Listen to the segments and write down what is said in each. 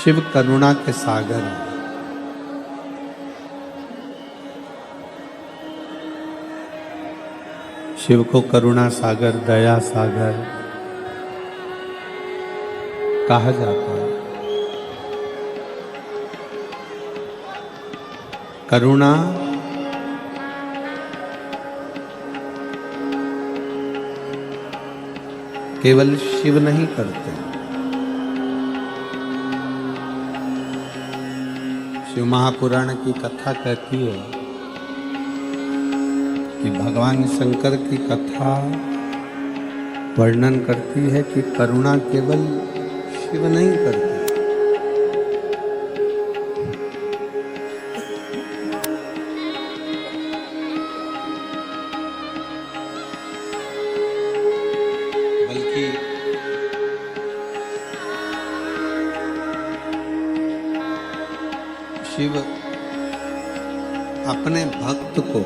शिव करुणा के सागर हैं। शिव को करुणा सागर, दया सागर कहा जाता है। करुणा केवल शिव नहीं करते। शिव महापुराण की कथा कहती है कि भगवान शंकर की कथा वर्णन करती है कि करुणा केवल शिव नहीं करते, बल्कि शिव अपने भक्त को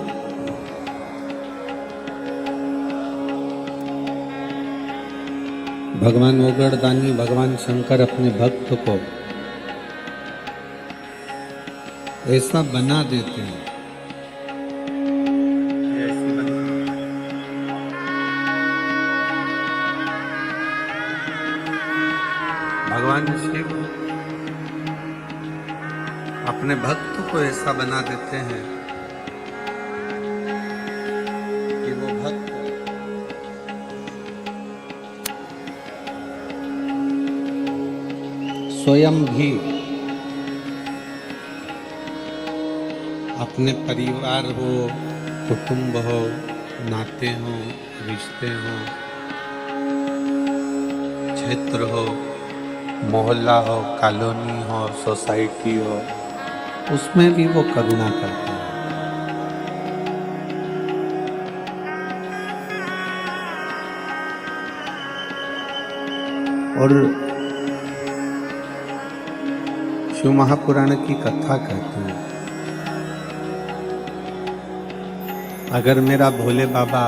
भगवान ओगड़दानी, भगवान शंकर अपने भक्त को ऐसा बना देते हैं, भगवान शिव अपने भक्त को ऐसा बना देते हैं कि वो भक्त स्वयं भी अपने परिवार हो, कुटुंब हो, नाते हो, रिश्ते हो, क्षेत्र हो, मोहल्ला हो, कॉलोनी हो, सोसाइटी हो, उसमें भी वो करुणा करता है। और शिव महापुराण की कथा कहती है, अगर मेरा भोले बाबा,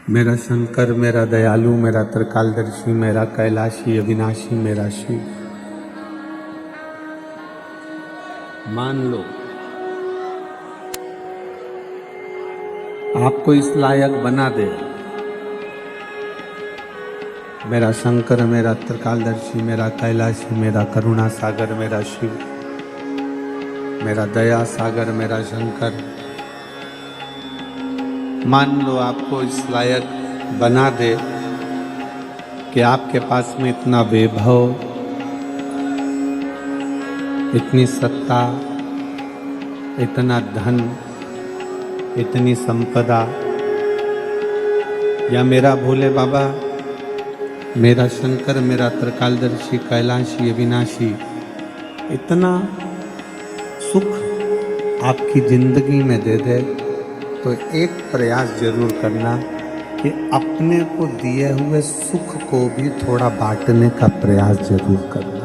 मेरा शंकर, मेरा दयालु, मेरा त्रिकालदर्शी, मेरा कैलाशी, अविनाशी, मेरा शिव मान लो आपको इस लायक बना दे, मेरा शंकर, मेरा त्रिकालदर्शी, मेरा कैलाशी, मेरा करुणा सागर, मेरा शिव, मेरा दया सागर, मेरा शंकर, मान लो आपको इस लायक बना दे कि आपके पास में इतना वैभव, इतनी सत्ता, इतना धन, इतनी संपदा, या मेरा भोले बाबा, मेरा शंकर, मेरा त्रिकालदर्शी, कैलाशी, अविनाशी इतना सुख आपकी जिंदगी में दे दे, तो एक प्रयास जरूर करना कि अपने को दिए हुए सुख को भी थोड़ा बांटने का प्रयास जरूर करना।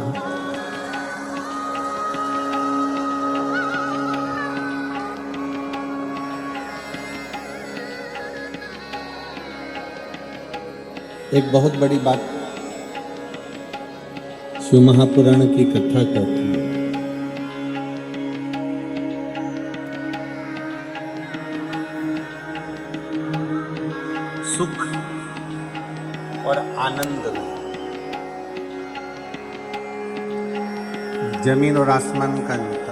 एक बहुत बड़ी बात शिव महापुराण की कथा कहती है, सुख और आनंद में जमीन और आसमान का अंतर।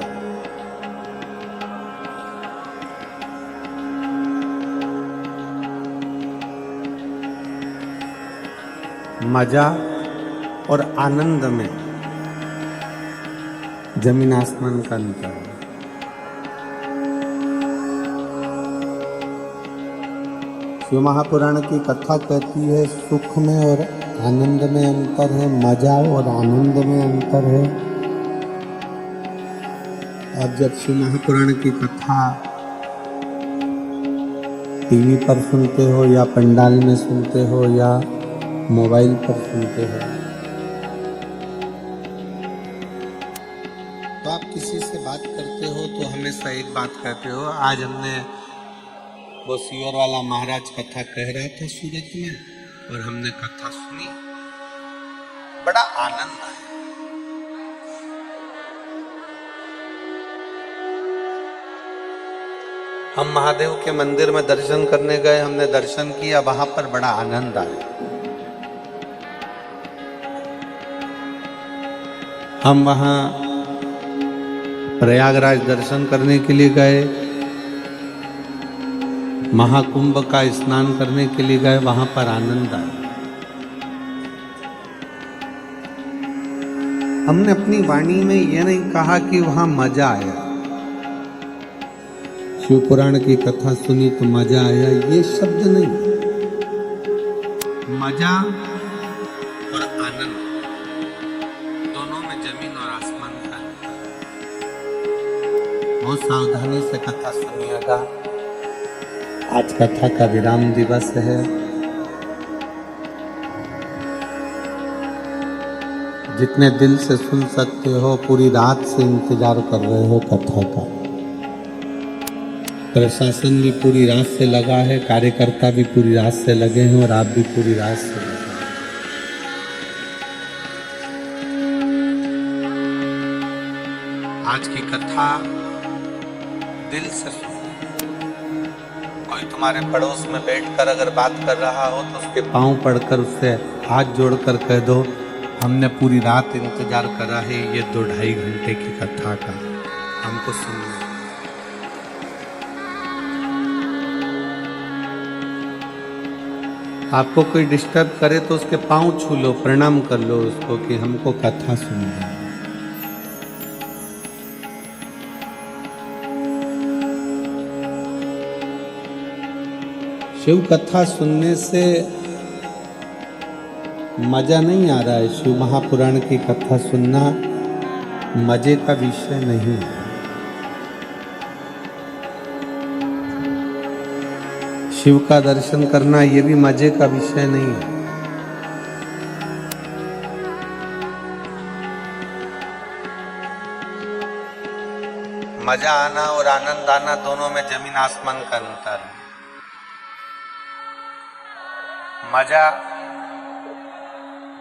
मजा और आनंद में जमीन आसमान का अंतर है। शिव महापुराण की कथा कहती है सुख में और आनंद में अंतर है, मजा और आनंद में अंतर है। अब जब शिव महापुराण की कथा टीवी पर सुनते हो या पंडाल में सुनते हो या मोबाइल पर सुनते हो, तो आप किसी से बात करते हो तो हमेशा एक बात कहते हो, आज हमने वो सीवर वाला महाराज कथा कह रहा था सूरत में और हमने कथा सुनी, बड़ा आनंद आया। हम महादेव के मंदिर में दर्शन करने गए, हमने दर्शन किया, वहां पर बड़ा आनंद आया। हम वहां प्रयागराज दर्शन करने के लिए गए, महाकुंभ का स्नान करने के लिए गए, वहां पर आनंद आया। हमने अपनी वाणी में यह नहीं कहा कि वहां मजा आया, शिव पुराण की कथा सुनी तो मजा आया, ये शब्द नहीं। मजा और आनंद दोनों में जमीन और आसमान का अंतर है। बहुत सावधानी से कथा सुनिएगा। आज कथा का विराम दिवस है। जितने दिल से सुन सकते हो, पूरी रात से इंतजार कर रहे हो कथा का। प्रशासन भी पूरी रात से लगा है, कार्यकर्ता भी पूरी रात से लगे हैं और आप भी पूरी रात से लगे हैं। आज की कथा दिल से सुनो। कोई तुम्हारे पड़ोस में बैठकर अगर बात कर रहा हो तो उसके पांव पड़कर उससे हाथ जोड़कर कह दो, हमने पूरी रात इंतजार करा है ये 2-2.5 घंटे की कथा का, हमको सुनना। आपको कोई डिस्टर्ब करे तो उसके पांव छू लो, प्रणाम कर लो उसको कि हमको कथा सुनना। शिव कथा सुनने से मजा नहीं आ रहा है। शिव महापुराण की कथा सुनना मजे का विषय नहीं है। शिव का दर्शन करना ये भी मजे का विषय नहीं है। मजा आना और आनंद आना दोनों में जमीन आसमान का अंतर है। मजा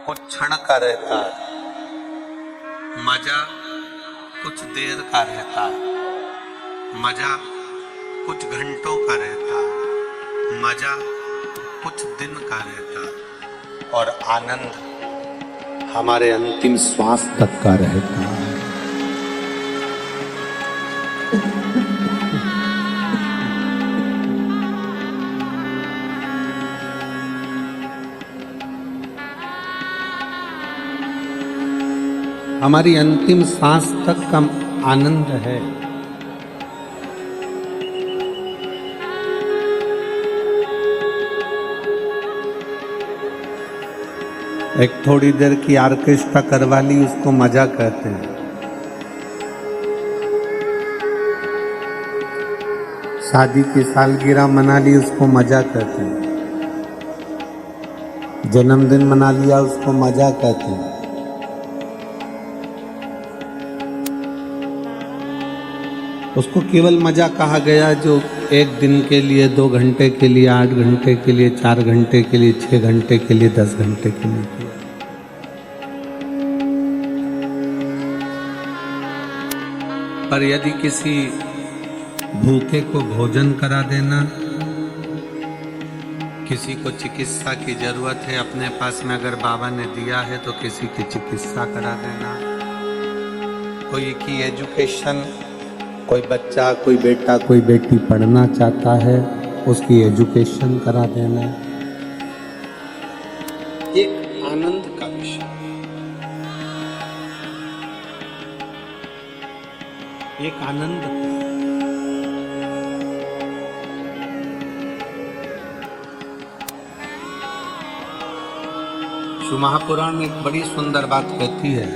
कुछ क्षण का रहता है, मजा कुछ देर का रहता है, मजा कुछ घंटों का रहता है, मजा कुछ दिन का रहता है और आनंद हमारे अंतिम श्वास तक का रहता है। हमारी अंतिम सांस तक का आनंद है। एक थोड़ी देर की ऑर्केस्ट्रा करवा ली, उसको मजा कहते हैं। शादी की सालगिरह मना ली, उसको मजा कहते हैं। जन्मदिन मना लिया, उसको मजा कहते हैं। उसको केवल मजा कहा गया जो 1 दिन के लिए, 2 घंटे के लिए, 8 घंटे के लिए, 4 घंटे के लिए, 6 घंटे के लिए, 10 घंटे के लिए किया। पर यदि किसी भूखे को भोजन करा देना, किसी को चिकित्सा की जरूरत है, अपने पास में अगर बाबा ने दिया है तो किसी की चिकित्सा करा देना, कोई की एजुकेशन, कोई बच्चा, कोई बेटा, कोई बेटी पढ़ना चाहता है, उसकी एजुकेशन करा देना, एक आनंद का विषय, एक आनंद। शिव महापुराण में एक बड़ी सुंदर बात कहती है,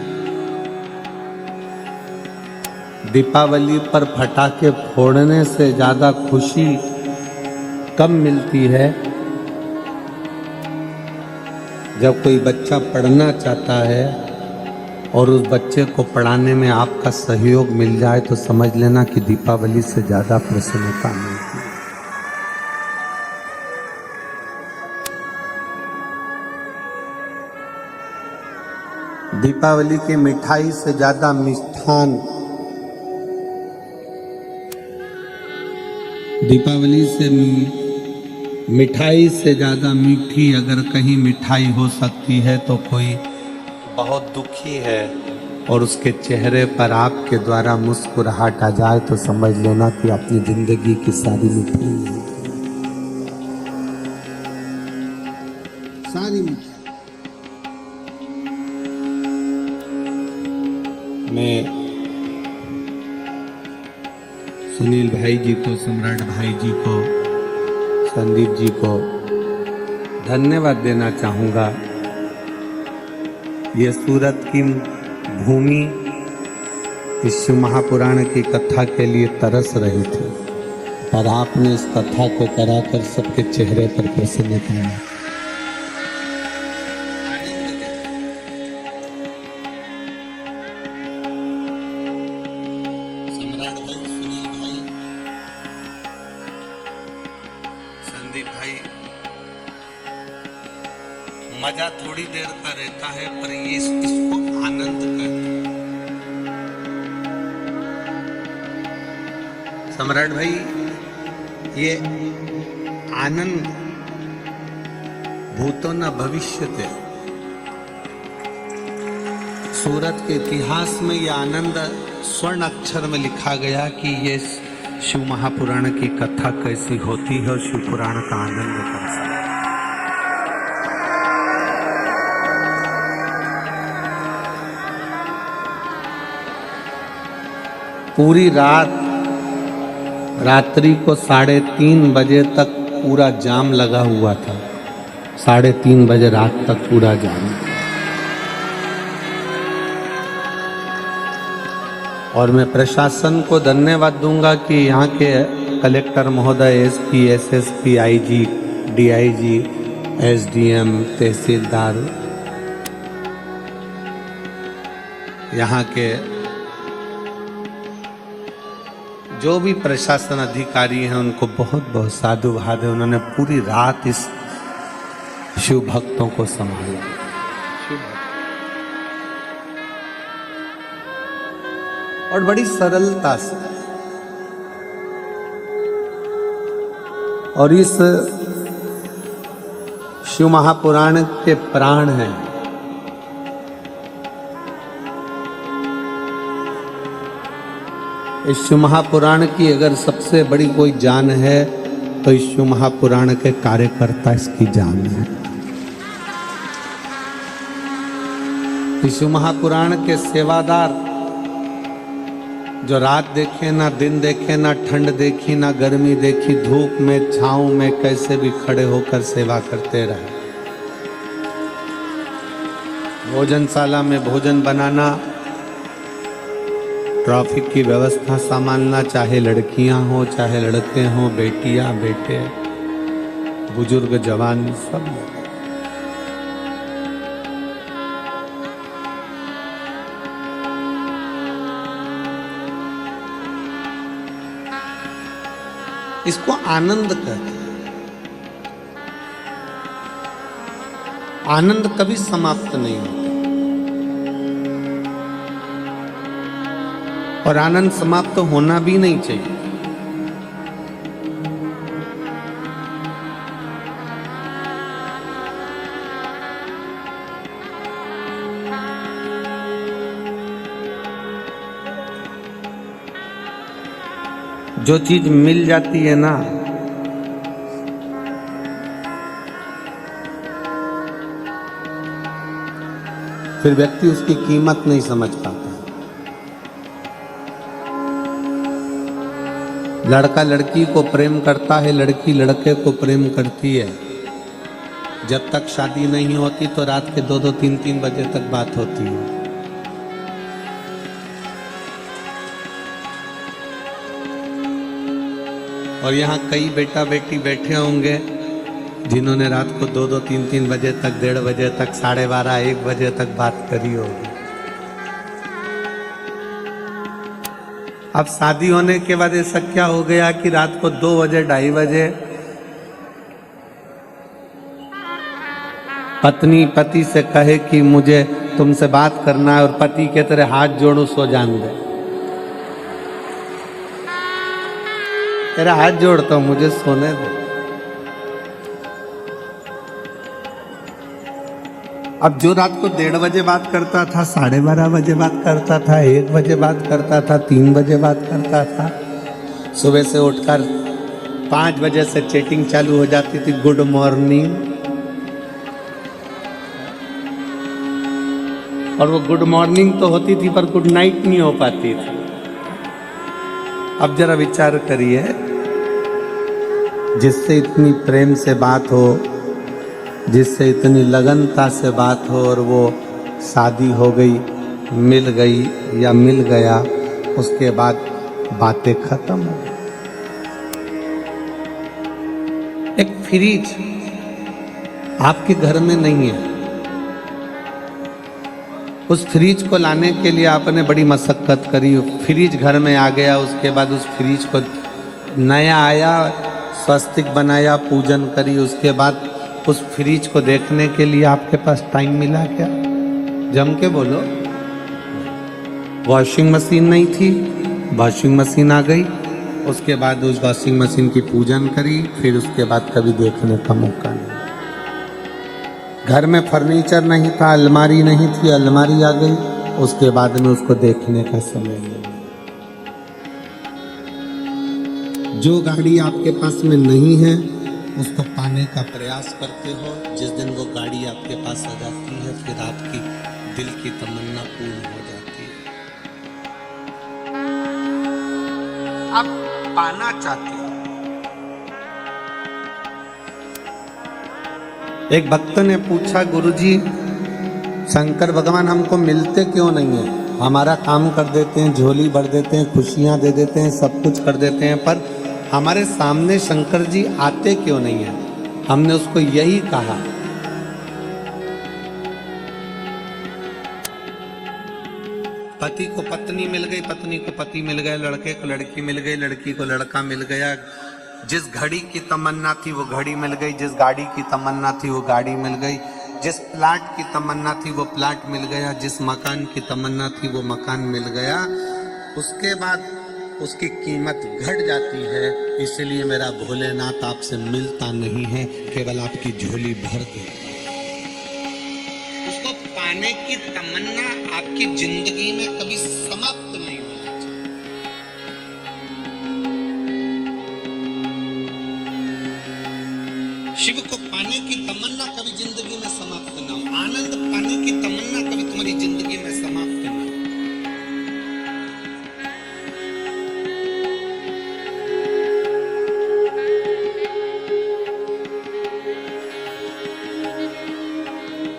दीपावली पर पटाखे फोड़ने से ज्यादा खुशी कब मिलती है? जब कोई बच्चा पढ़ना चाहता है और उस बच्चे को पढ़ाने में आपका सहयोग मिल जाए तो समझ लेना कि दीपावली से ज्यादा प्रसन्नता मिलती है। दीपावली की मिठाई से ज्यादा मिष्ठान, दीपावली से मिठाई से ज्यादा मीठी अगर कहीं मिठाई हो सकती है तो कोई बहुत दुखी है और उसके चेहरे पर आपके द्वारा मुस्कुराहट आ जाए तो समझ लेना कि अपनी जिंदगी की सारी मिठाई, सारी मिठाई। मैं सुनील भाई जी को, सम्राट भाई जी को, संदीप जी को धन्यवाद देना चाहूँगा। ये सूरत की भूमि इस शिव महापुराण की कथा के लिए तरस रही थी, पर आपने इस कथा को कराकर सबके चेहरे पर प्रसन्नता लाई। सम्राट भाई, सुनील भाई, संदीप भाई, मजा थोड़ी देर का रहता है पर ये इसको आनंद कहते हैं। सम्राट भाई, ये आनंद भूतो न भविष्यते। सूरत के इतिहास में यह आनंद स्वर्ण अक्षर में लिखा गया कि ये शिव महापुराण की कथा कैसी होती है और शिव पुराण का आनंद कैसा है। पूरी रात्रि को 3:30 बजे तक पूरा जाम लगा हुआ था। 3:30 बजे रात तक पूरा जाम। और मैं प्रशासन को धन्यवाद दूंगा कि यहाँ के कलेक्टर महोदय, SP, SSP, IG, DIG, SDM, तहसीलदार, यहाँ के जो भी प्रशासन अधिकारी हैं उनको बहुत बहुत साधुवाद है। उन्होंने पूरी रात इस शिव भक्तों को संभाला। और बड़ी सरलता से, और इस शिव महापुराण के प्राण हैं। इस शिव महापुराण की अगर सबसे बड़ी कोई जान है तो इस शिव महापुराण के कार्यकर्ता इसकी जान है। इस शिव महापुराण के सेवादार जो रात देखे ना दिन देखे, ना ठंड देखी ना गर्मी देखी, धूप में छांव में कैसे भी खड़े होकर सेवा करते रहे। भोजनशाला में भोजन बनाना, ट्रैफिक की व्यवस्था संभालना, चाहे लड़कियां हो चाहे लड़के हों, बेटियां बेटे, बुजुर्ग जवान, सब। इसको आनंद कहते हैं। आनंद कभी समाप्त नहीं होता और आनंद समाप्त तो होना भी नहीं चाहिए। जो चीज मिल जाती है ना, फिर व्यक्ति उसकी कीमत नहीं समझ पाता। लड़का लड़की को प्रेम करता है, लड़की लड़के को प्रेम करती है। जब तक शादी नहीं होती तो रात के 2-2, 3-3 बजे तक बात होती है। और यहाँ कई बेटा बेटी बैठे होंगे जिन्होंने रात को 2-2, 3-3 बजे तक, 1:30 बजे तक, 12:30, 1 बजे तक बात करी होगी। अब शादी होने के बाद ऐसा क्या हो गया कि रात को 2 बजे, 2:30 बजे पत्नी पति से कहे कि मुझे तुमसे बात करना है और पति के तेरे हाथ जोड़ो सो जान दे। तेरा हाथ जोड़ता हूं, मुझे सोने दे। अब जो रात को 1:30 बजे बात करता था, 12:30 बजे बात करता था, 1 बजे बात करता था, 3 बजे बात करता था, सुबह से उठकर 5 बजे से चैटिंग चालू हो जाती थी, गुड मॉर्निंग। और वो गुड मॉर्निंग तो होती थी पर गुड नाइट नहीं हो पाती थी। अब जरा विचार करिए, जिससे इतनी प्रेम से बात हो, जिससे इतनी लगनता से बात हो, और वो शादी हो गई, मिल गई या मिल गया, उसके बाद बातें खत्म हो गई। एक फ्रिज आपके घर में नहीं है, उस फ्रिज को लाने के लिए आपने बड़ी मशक्कत करी, फ्रिज घर में आ गया, उसके बाद उस फ्रिज को नया आया, स्वस्तिक बनाया, पूजन करी, उसके बाद उस फ्रिज को देखने के लिए आपके पास टाइम मिला क्या? जम के बोलो। वॉशिंग मशीन नहीं थी, वॉशिंग मशीन आ गई, उसके बाद उस वॉशिंग मशीन की पूजन करी, फिर उसके बाद कभी देखने का मौका नहीं। घर में फर्नीचर नहीं था, अलमारी नहीं थी, अलमारी आ गई, उसके बाद में उसको देखने का समय नहीं। जो गाड़ी आपके पास में नहीं है उसको पाने का प्रयास करते हो, जिस दिन वो गाड़ी आपके पास आ जाती है फिर आपकी दिल की तमन्ना पूर्ण हो जाती है। आप पाना चाहते हो। एक भक्त ने पूछा, गुरुजी शंकर भगवान हमको मिलते क्यों नहीं है? हमारा काम कर देते हैं, झोली भर देते हैं, खुशियां दे देते हैं, सब कुछ कर देते हैं, पर हमारे सामने शंकर जी आते क्यों नहीं है? हमने उसको यही कहा, पति को पत्नी मिल गई, पत्नी को पति मिल गया, लड़के को लड़की मिल गई, लड़की को लड़का मिल गया, जिस घड़ी की तमन्ना थी वो घड़ी मिल गई, जिस गाड़ी की तमन्ना थी वो गाड़ी मिल गई, जिस प्लाट की तमन्ना थी वो प्लाट मिल गया, जिस मकान की तमन्ना थी वो मकान मिल गया। उसके बाद उसकी कीमत घट जाती है। इसलिए मेरा भोलेनाथ आपसे मिलता नहीं है, केवल आपकी झोली भर दे। उसको पाने की तमन्ना आपकी जिंदगी में कभी समाप्त नहीं होना चाहिए। शिव को पाने की तमन्ना कभी जिंदगी में समाप्त ना हो, आनंद पाने की तमन्ना कभी तुम्हारी जिंदगी में समाप्त ना हो।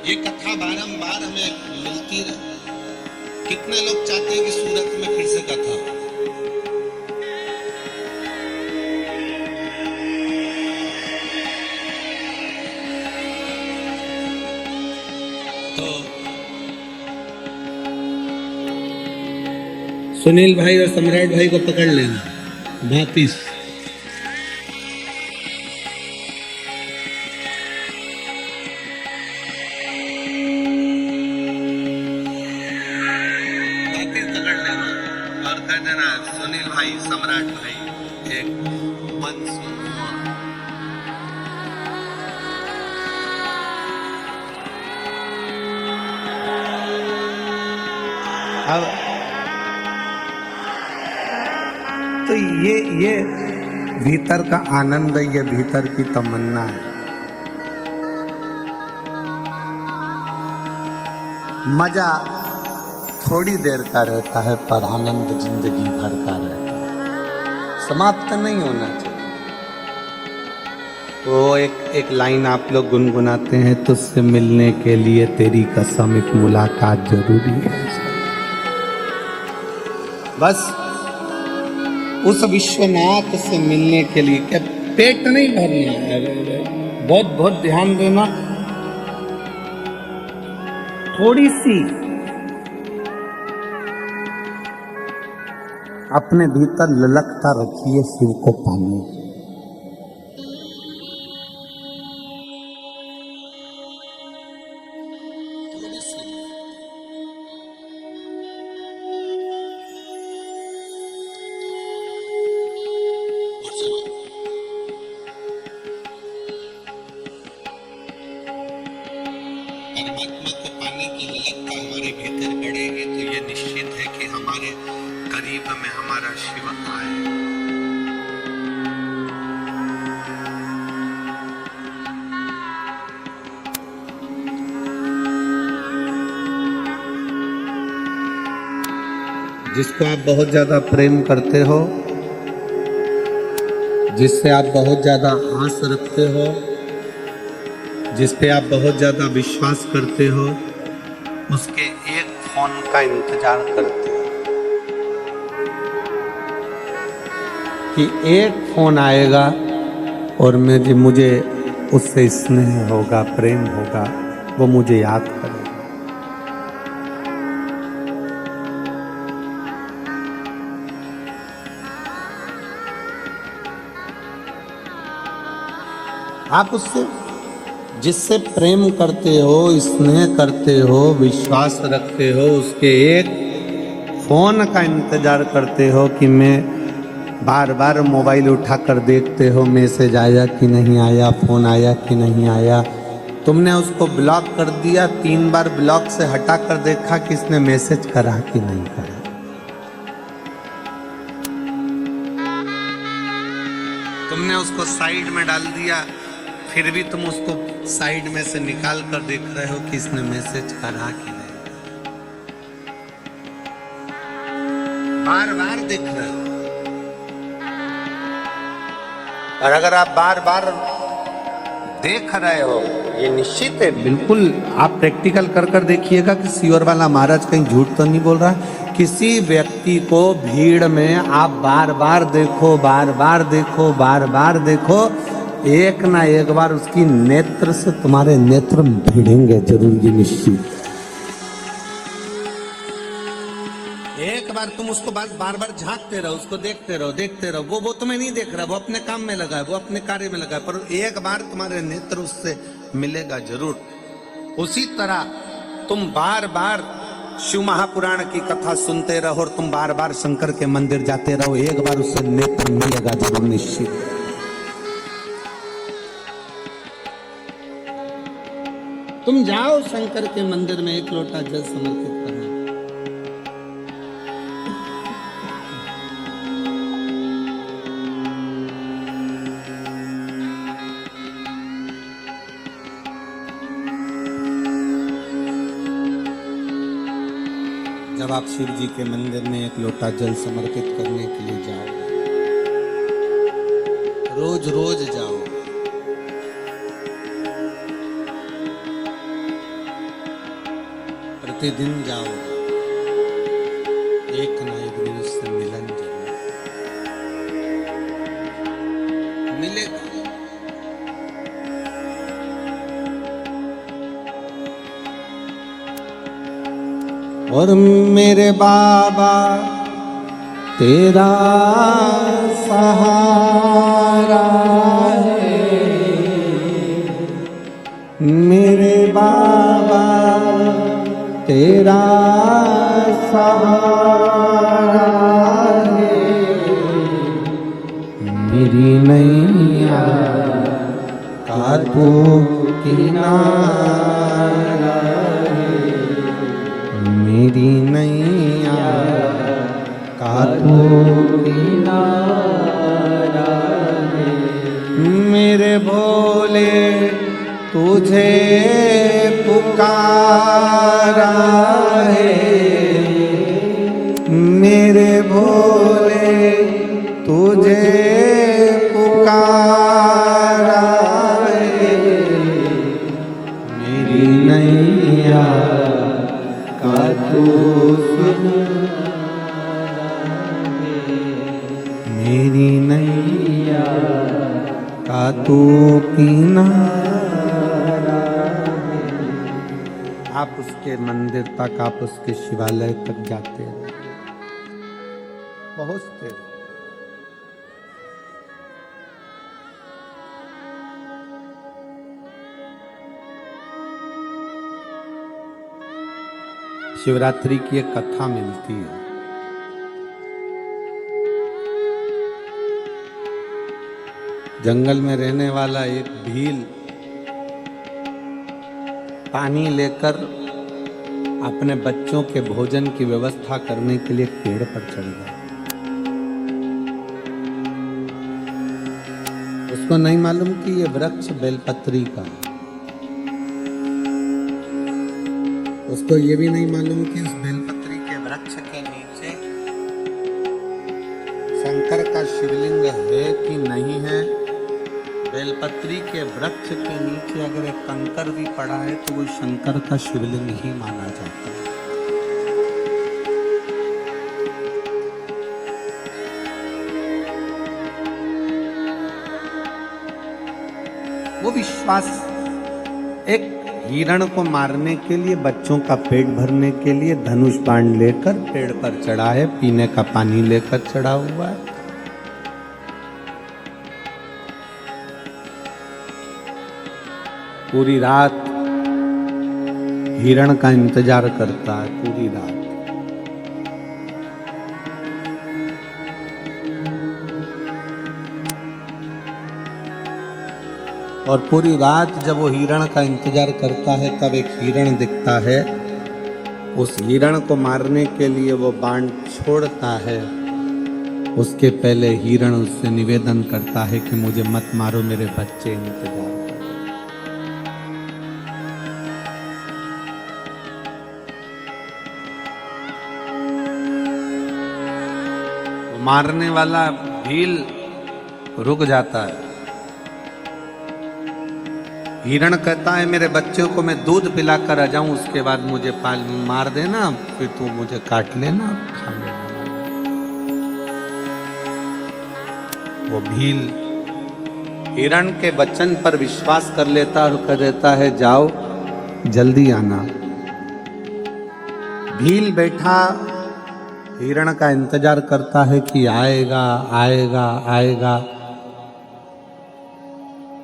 ये कथा बारंबार हमें मिलती रहे। कितने लोग चाहते हैं कि सूरत में फिर से कथा हो? तो सुनील भाई और सम्राट भाई को पकड़ लेना वापिस। सुनील भाई, सम्राट भाई, एक वंश अब तो ये भीतर का आनंद है, ये भीतर की तमन्ना है। मजा थोड़ी देर का रहता है पर आनंद जिंदगी भर का रहता है, समाप्त नहीं होना चाहिए। वो एक लाइन आप लोग गुनगुनाते हैं, तुझसे मिलने के लिए तेरी कसम एक मुलाकात जरूरी है। बस उस विश्वनाथ से मिलने के लिए, क्या पेट नहीं भरना है, बहुत बहुत ध्यान देना, थोड़ी सी अपने भीतर ललकता रखिए शिव को पाने। सजगता हमारे भीतर बढ़ेगी तो ये निश्चित है कि हमारे करीब में हमारा शिव आए। जिसको आप बहुत ज्यादा प्रेम करते हो, जिससे आप बहुत ज्यादा आस रखते हो, जिस पे आप बहुत ज्यादा विश्वास करते हो, उसके एक फोन का इंतजार करते हो कि एक फोन आएगा और मुझे उससे स्नेह होगा, प्रेम होगा, वो मुझे याद करेगा। आप उससे जिससे प्रेम करते हो, स्नेह करते हो, विश्वास रखते हो, उसके एक फोन का इंतजार करते हो कि मैं बार बार मोबाइल उठाकर देखते हो मैसेज आया कि नहीं आया, फोन आया कि नहीं आया। तुमने उसको ब्लॉक कर दिया, 3 बार ब्लॉक से हटा कर देखा कि इसने मैसेज करा कि नहीं करा। तुमने उसको साइड में डाल दिया, फिर भी तुम उसको साइड में से निकाल कर देख रहे हो कि इसने मैसेज करा कि नहीं। बार बार देख रहे हो। और अगर आप बार बार देख रहे हो, ये निश्चित है, बिल्कुल आप प्रैक्टिकल कर देखिएगा कि सियोर वाला महाराज कहीं झूठ तो नहीं बोल रहा। किसी व्यक्ति को भीड़ में आप बार बार देखो, बार बार देखो, बार बार देखो, एक ना एक बार उसकी नेत्र से तुम्हारे नेत्र भिड़ेंगे जरूर, ये निश्चित। एक बार तुम उसको बार बार झांकते रहो, उसको देखते रहो, वो तुम्हें नहीं देख रहा, वो अपने काम में लगा है, वो अपने कार्य में लगा है, पर एक बार तुम्हारे नेत्र उससे मिलेगा जरूर। उसी तरह तुम बार बार शिव महापुराण की कथा सुनते रहो और तुम बार बार शंकर के मंदिर जाते रहो, एक बार उससे नेत्र मिलेगा जरूर, निश्चित। तुम जाओ शंकर के मंदिर में, एक लोटा जल समर्पित करना। जब आप शिव जी के मंदिर में एक लोटा जल समर्पित करने के लिए जाओ, रोज रोज जाओ, प्रतिदिन जाओ, एक ना एक दिन उससे मिलन जरूर मिलेगा। और मेरे बाबा तेरा सहारा है, मेरे बाबा तेरा सहारा है, मेरी नैया का तू किनारा है, मेरी नैया का तू किनारा है, मेरे भोले तुझे पुकारा है, मेरे भोले तुझे पुकारा है, मेरी नैया का तू किनारा है, मेरी नैया का तू किनारा। आप उसके मंदिर तक, आप उसके शिवालय तक जाते रहो, पहुंचते रहो। शिवरात्रि की एक कथा मिलती है। जंगल में रहने वाला एक भील पानी लेकर अपने बच्चों के भोजन की व्यवस्था करने के लिए पेड़ पर चढ़ गया। उसको नहीं मालूम कि ये वृक्ष बेलपत्री का, उसको ये भी नहीं मालूम कि उस बेलपत्री के वृक्ष के नीचे शंकर का शिवलिंग है कि नहीं है। बेलपत्री के वृक्ष के नीचे अगर एक कंकर भी पड़ा है तो वो शंकर का शिवलिंग ही माना जाता है। वो विश्वास एक हिरण को मारने के लिए, बच्चों का पेट भरने के लिए धनुष बाण लेकर पेड़ पर चढ़ा है, पीने का पानी लेकर चढ़ा हुआ है। पूरी रात हिरण का इंतजार करता है, पूरी रात। और पूरी रात जब वो हिरण का इंतजार करता है तब एक हिरण दिखता है। उस हिरण को मारने के लिए वो बाण छोड़ता है। उसके पहले हिरण उससे निवेदन करता है कि मुझे मत मारो, मेरे बच्चे इंतजार कर। मारने वाला भील रुक जाता है। हिरण कहता है मेरे बच्चों को मैं दूध पिलाकर आ जाऊं, उसके बाद मुझे मार देना, फिर तू मुझे काट लेना, खा लेना। वो भील हिरण के वचन पर विश्वास कर लेता और कह देता है जाओ जल्दी आना। भील बैठा हिरण का इंतजार करता है कि आएगा आएगा आएगा।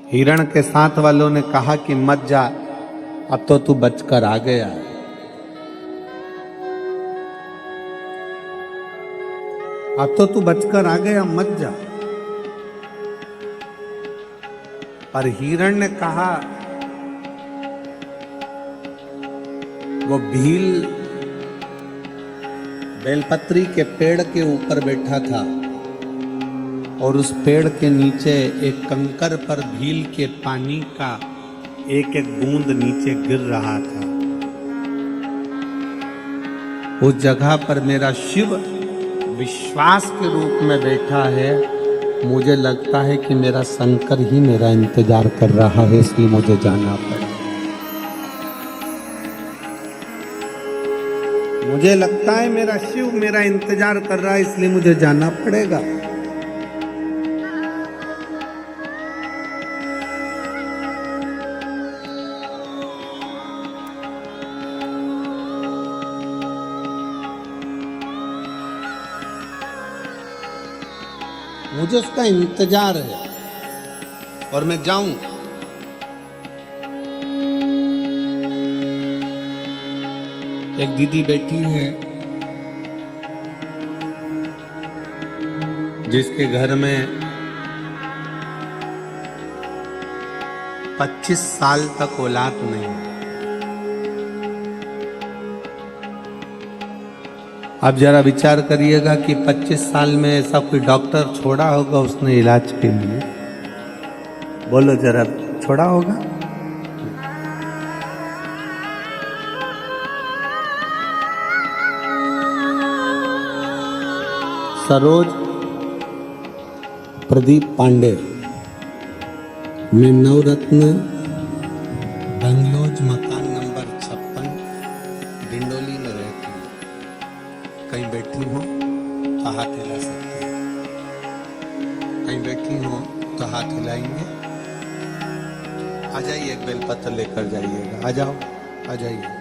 हिरण के साथ वालों ने कहा कि मत जा, अब तो तू बचकर आ गया। अब तो तू बचकर आ गया, मत जा। पर हिरण ने कहा, वो भील बेलपत्री के पेड़ के ऊपर बैठा था और उस पेड़ के नीचे एक कंकर पर भील के पानी का एक एक बूंद नीचे गिर रहा था। उस जगह पर मेरा शिव विश्वास के रूप में बैठा है। मुझे लगता है कि मेरा शंकर ही मेरा इंतजार कर रहा है, इसलिए मुझे जाना पड़ा। मुझे लगता है मेरा शिव मेरा इंतजार कर रहा है, इसलिए मुझे जाना पड़ेगा। मुझे उसका इंतजार है और मैं जाऊं। एक दीदी बैठी है जिसके घर में 25 साल तक औलाद नहीं। अब जरा विचार करिएगा कि 25 साल में ऐसा कोई डॉक्टर छोड़ा होगा उसने इलाज के लिए? बोलो जरा, छोड़ा होगा? सरोज प्रदीप पांडे में नवरत्न बंगलोज मकान नंबर 56 डिंडोली में रहती हूँ। कहीं बैठी हो तो हाथ हिला सकते हैं, कहीं बैठी हो तो हाथ हिलाएंगे। आ जाइए, एक बेलपत्र लेकर जाइएगा। आ जाओ, आ जाइए।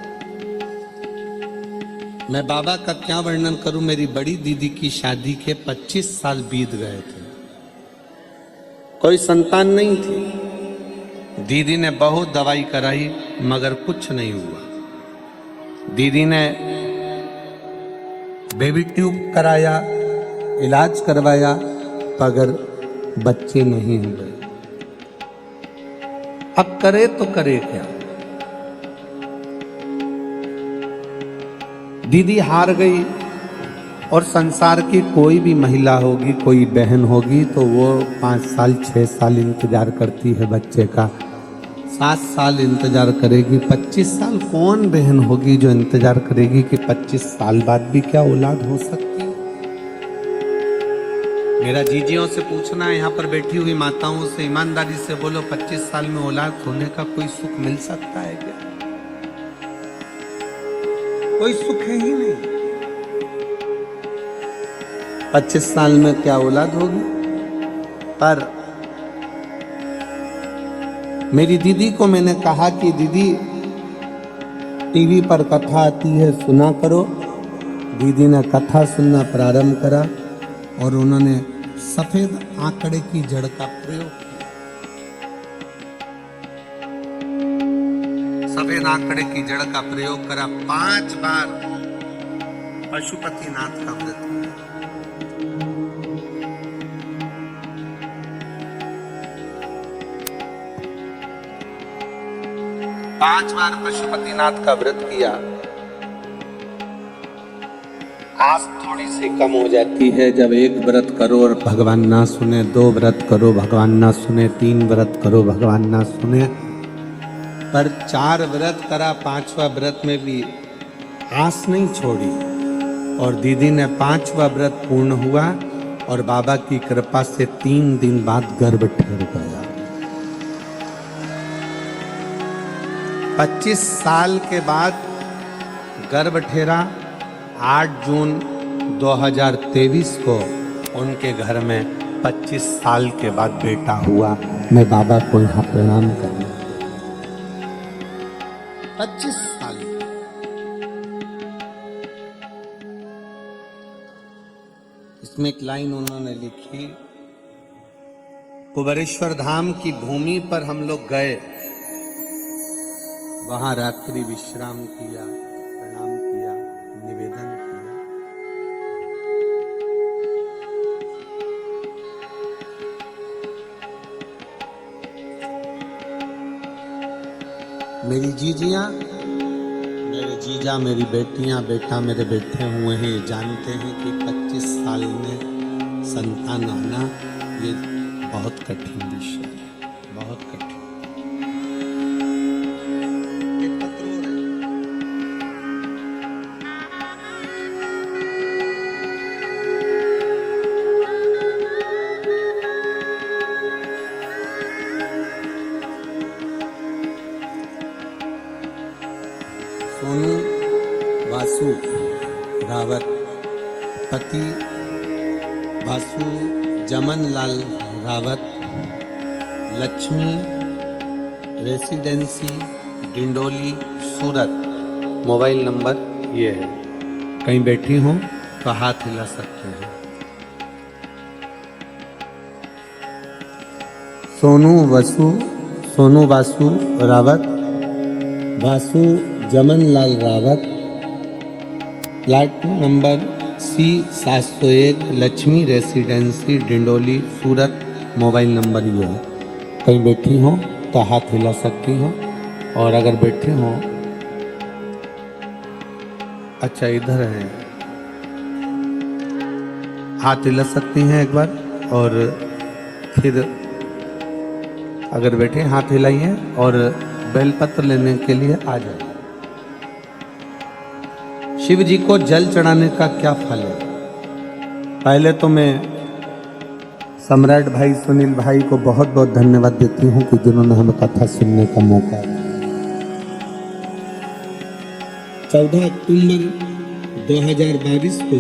मैं बाबा का क्या वर्णन करूं। मेरी बड़ी दीदी की शादी के 25 साल बीत गए थे, कोई संतान नहीं थी। दीदी ने बहुत दवाई कराई मगर कुछ नहीं हुआ। दीदी ने बेबी ट्यूब कराया, इलाज करवाया, मगर बच्चे नहीं हुए। अब करे तो करे क्या? दीदी हार गई। और संसार की कोई भी महिला होगी, कोई बहन होगी, तो वो 5 साल 6 साल इंतजार करती है बच्चे का, 7 साल इंतजार करेगी। 25 साल कौन बहन होगी जो इंतजार करेगी कि 25 साल बाद भी क्या औलाद हो सकती है? मेरा जीजियों से पूछना है, यहाँ पर बैठी हुई माताओं से, ईमानदारी से बोलो, 25 साल में औलाद होने का कोई सुख मिल सकता है क्या? कोई सुख है ही नहीं। 25 साल में क्या औलाद होगी? पर मेरी दीदी को मैंने कहा कि दीदी टीवी पर कथा आती है, सुना करो। दीदी ने कथा सुनना प्रारंभ करा और उन्होंने सफेद आंकड़े की जड़ का प्रयोग किया। सफेद आंकड़े की जड़ का प्रयोग करा। 5 बार पशुपतिनाथ का व्रत किया। 5 बार पशुपतिनाथ का व्रत किया। आस थोड़ी सी कम हो जाती है जब 1 व्रत करो और भगवान ना सुने, 2 व्रत करो भगवान ना सुने, 3 व्रत करो भगवान ना सुने। पर 4 व्रत करा, 5वां व्रत में भी आस नहीं छोड़ी और दीदी ने 5वां व्रत पूर्ण हुआ और बाबा की कृपा से 3 दिन बाद गर्भ ठहर गया। 25 साल के बाद गर्भ ठहरा। 8 जून 2023 को उनके घर में 25 साल के बाद बेटा हुआ। मैं बाबा को यहाँ प्रणाम करना। 25 साल। इसमें एक लाइन उन्होंने लिखी, कुबेरेश्वर धाम की भूमि पर हम लोग गए, वहां रात्रि विश्राम किया, प्रणाम किया, निवेदन किया। मेरी जीजियां, मेरे जीजा, मेरी बेटियां, बेटा मेरे बैठे हुए हैं, ये जानते हैं कि 25 साल में संतान आना ये बहुत कठिन विषय है, बहुत कठिन। सोनू वासु रावत, पति Vasu Jaman Lal Rawat, Lakshmi, residency Dindoli Surat. Mobile number ये है, कहीं बैठी हो तो हाथ हिला सकते हैं। Sonu Vasu Rawat, Vasu Jaman Lal Rawat, plot number C701, Lakshmi residency Dindoli Surat. Mobile number ये है, कहीं बैठी हो तो हाथ हिला सकती हो और अगर बैठे हो, अच्छा इधर है, हाथ हिला सकती हैं एक बार और फिर अगर बैठे हाथ हिलाइए और बेलपत्र लेने के लिए आ जाए। शिव जी को जल चढ़ाने का क्या फल है? पहले तो मैं सम्राट भाई सुनील भाई को बहुत बहुत धन्यवाद देती हूँ कि जिन्होंने हमें कथा सुनने का मौका दिया। 14 अक्टूबर 2022 को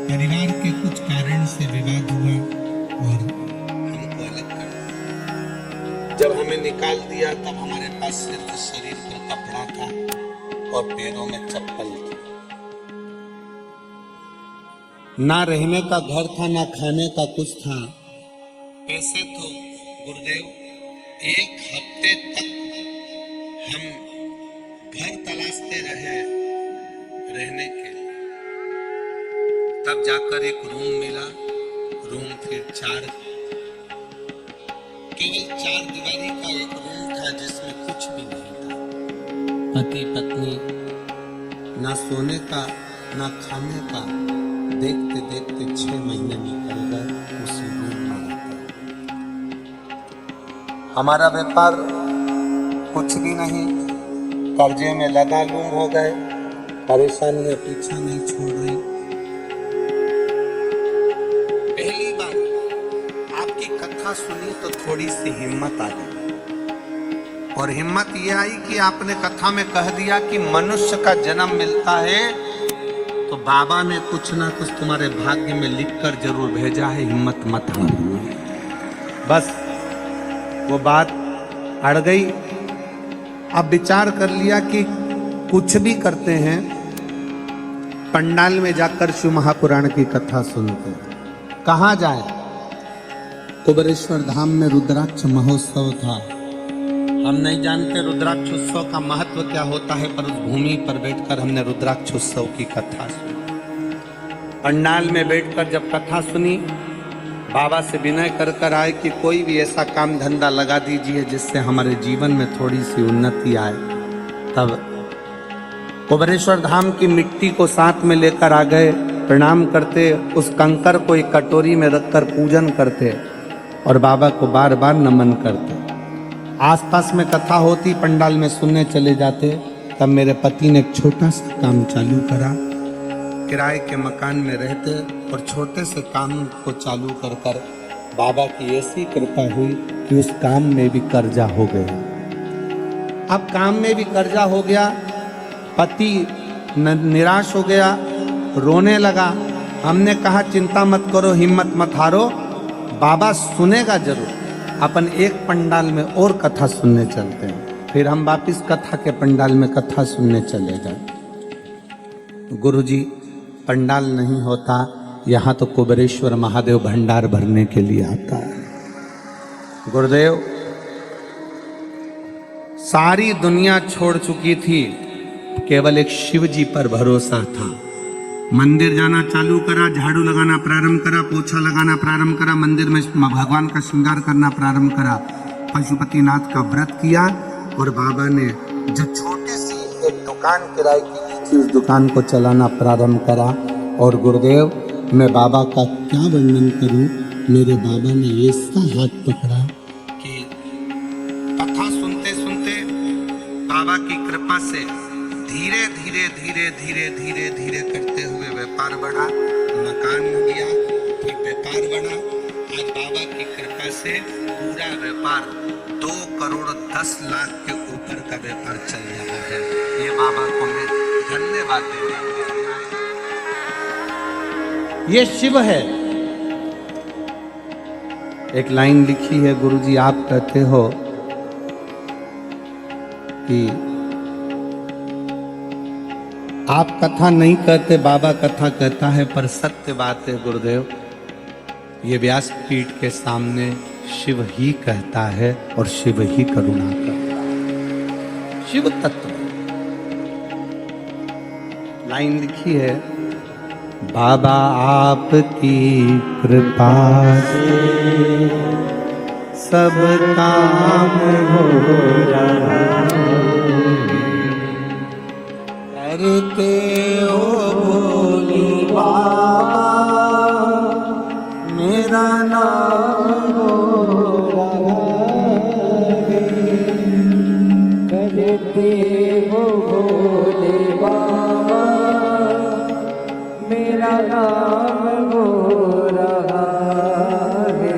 परिवार के कुछ कारण से विवाद हुआ और हमको अलग कर दिया। जब हमें निकाल दिया तब हमारे पास सिर्फ शरीर पर कपड़ा था और पैरों में चप्पल थी। ना रहने का घर था, ना खाने का कुछ था। पैसे तो गुरुदेव 1 हफ्ते तक हम घर तलाशते रहे रहने के लिए, तब जाकर एक रूम मिला। रूम फिर 4, केवल 4 दीवारी का एक रूम था जिसमें कुछ भी नहीं था। पति पत्नी ना सोने का ना खाने का, देखते देखते 6 महीने निकल गए, उसी रूम में रहते। हमारा व्यापार कुछ भी नहीं, कर्जे में लदालूम हो गए, परेशानियां पीछा नहीं छोड़ रही। पहली बार आपकी कथा सुनी तो थोड़ी सी हिम्मत आ गई, और हिम्मत यह आई कि आपने कथा में कह दिया कि मनुष्य का जन्म मिलता है तो बाबा ने कुछ ना कुछ तुम्हारे भाग्य में लिखकर जरूर भेजा है, हिम्मत मत हारो। बस वो बात अड़ गई। अब विचार कर लिया कि कुछ भी करते हैं, पंडाल में जाकर शिव महापुराण की कथा सुनते हैं। कहाँ जाए? कुबेरेश्वर धाम में रुद्राक्ष महोत्सव था। हम नहीं जानते रुद्राक्ष उत्सव का महत्व क्या होता है, पर उस भूमि पर बैठकर हमने रुद्राक्ष उत्सव की कथा सुनी। पंडाल में बैठकर जब कथा सुनी, बाबा से विनय कर कर आए कि कोई भी ऐसा काम धंधा लगा दीजिए जिससे हमारे जीवन में थोड़ी सी उन्नति आए। तब कुबेरेश्वर धाम की मिट्टी को साथ में लेकर आ गए, प्रणाम करते, उस कंकर को एक कटोरी में रखकर पूजन करते और बाबा को बार बार नमन करते। आसपास में कथा होती, पंडाल में सुनने चले जाते। तब मेरे पति ने एक छोटा सा काम चालू करा। किराए के मकान में रहते और छोटे से काम को चालू कर कर बाबा की ऐसी कृपा हुई कि उस काम में भी कर्जा हो गया। अब काम में भी कर्जा हो गया, पति निराश हो गया, रोने लगा। हमने कहा चिंता मत करो, हिम्मत मत हारो, बाबा सुनेगा जरूर। अपन एक पंडाल में और कथा सुनने चलते हैं। फिर हम वापिस कथा के पंडाल में कथा सुनने चले गए। गुरुजी, पंडाल नहीं होता, यहाँ तो कुबेरेश्वर महादेव भंडार भरने के लिए आता है। गुरुदेव सारी दुनिया छोड़ चुकी थी, केवल एक शिव जी पर भरोसा था। मंदिर जाना चालू करा, झाड़ू लगाना प्रारंभ करा, पोछा लगाना प्रारंभ करा, मंदिर में भगवान का श्रृंगार करना प्रारंभ करा, पशुपतिनाथ का व्रत किया। और बाबा ने जो छोटी सी एक दुकान किराए की थी, उस दुकान को चलाना प्रारंभ करा। और गुरुदेव, मैं बाबा का क्या वर्णन करूं, मेरे बाबा ने ऐसा हाथ पकड़ा कि कथा सुनते सुनते बाबा की कृपा से धीरे धीरे धीरे धीरे धीरे धीरे करते हुए व्यापार बढ़ा, मकान हो गया, फिर व्यापार बढ़ा। आज बाबा की कृपा से पूरा व्यापार 2 करोड़ 10 लाख के ऊपर का व्यापार चल रहा है। ये बाबा को मैं धन्यवाद देता हूं। ये शिव है। एक लाइन लिखी है, गुरुजी आप कहते हो कि आप कथा नहीं कहते, बाबा कथा कहता है, पर सत्य बात है गुरुदेव, ये व्यासपीठ के सामने शिव ही कहता है और शिव ही करुणा करता है। शिव तत्व लाइन लिखी है, बाबा आपकी कृपा से सब काम हो रहा करते हो भोली बाबा, मेरा नाम हो रहा है। करते हो भोले बाबा, मेरा नाम हो रहा है।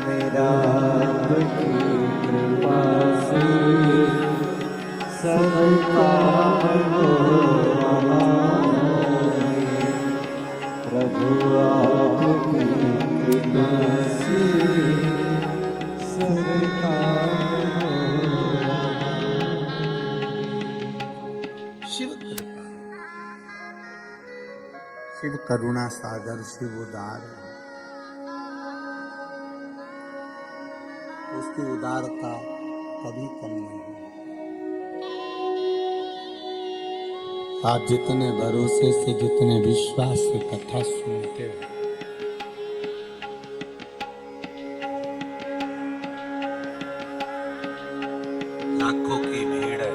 मेरा आपकी कृपा से सब काम हो रहा है। प्रभु आपकी कृपा से सब काम हो रहा है। शिव कृपा, शिव करुणा सागर, शिव उदार है। उसकी उदारता कभी कम नहीं। आप जितने भरोसे से, जितने विश्वास से कथा सुनते हो, लाखों की भीड़ है,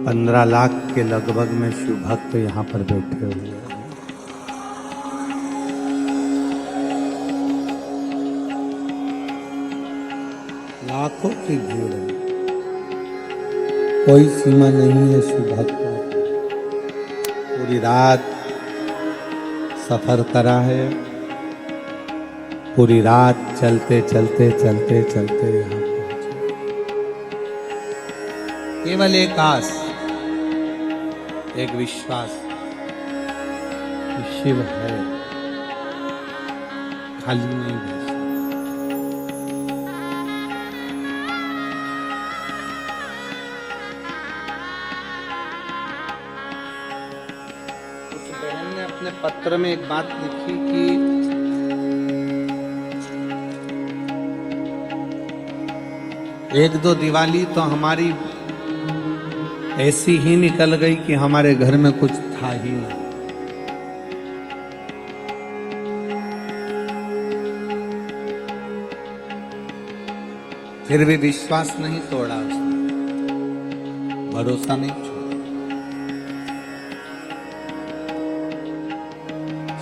15 लाख के लगभग में शिव भक्त यहाँ पर बैठे हुए हैं। लाखों की भीड़ है, कोई सीमा नहीं है शिव भक्तों की। पूरी रात सफर करा है, पूरी रात चलते चलते चलते चलते यहाँ पहुंचे। केवल एक आस, एक विश्वास कि शिव है, खाली नहीं है। उस बहन ने अपने पत्र में एक बात लिखी कि एक दो दिवाली तो हमारी ऐसी ही निकल गई कि हमारे घर में कुछ था ही नहीं। फिर भी विश्वास नहीं तोड़ा उसने, भरोसा नहीं छोड़ा।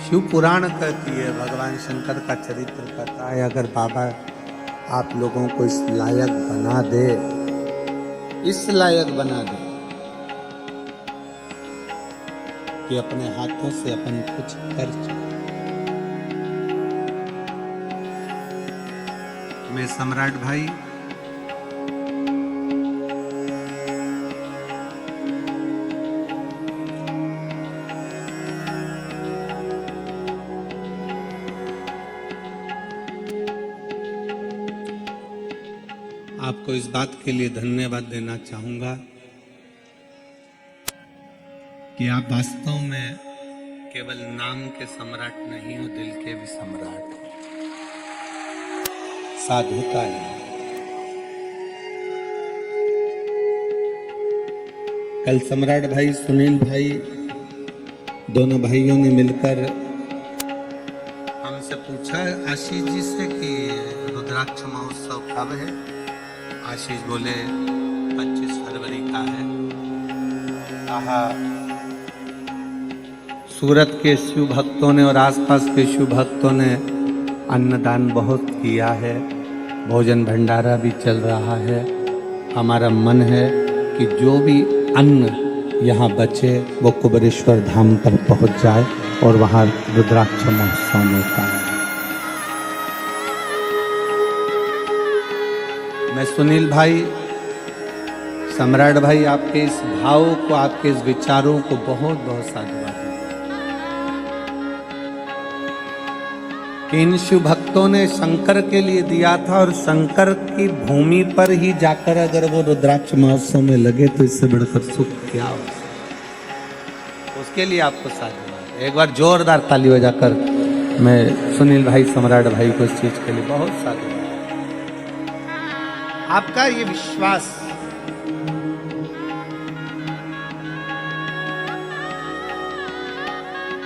शिव पुराण कहती है, भगवान शंकर का चरित्र कहता है, अगर बाबा आप लोगों को इस लायक बना दे, इस लायक बना दे कि अपने हाथों से अपन कुछ कर चुके। मैं सम्राट भाई आपको इस बात के लिए धन्यवाद देना चाहूंगा कि आप वास्तव में केवल नाम के सम्राट नहीं हो, दिल के भी सम्राट हो। साधुता है। कल सम्राट भाई, सुनील भाई, दोनों भाइयों ने मिलकर हमसे पूछा आशीष जी से कि रुद्राक्ष महोत्सव कब है। आशीष बोले 25 फरवरी का है। कहा सूरत के शिव भक्तों ने और आसपास के शिव भक्तों ने अन्नदान बहुत किया है, भोजन भंडारा भी चल रहा है। हमारा मन है कि जो भी अन्न यहाँ बचे वो कुबेरेश्वर धाम पर पहुँच जाए और वहाँ रुद्राक्ष महोत्सव में पाए। मैं सुनील भाई, सम्राट भाई, आपके इस भाव को, आपके इस विचारों को बहुत बहुत साधुवाद देता कि इन शिव भक्तों ने शंकर के लिए दिया था और शंकर की भूमि पर ही जाकर अगर वो रुद्राक्ष महोत्सव में लगे तो इससे बढ़कर सुख क्या हो। उसके लिए आपको साधुवाद। एक बार जोरदार ताली बजाकर मैं सुनील भाई, सम्राट भाई को इस चीज के लिए बहुत साधुवाद। आपका ये विश्वास,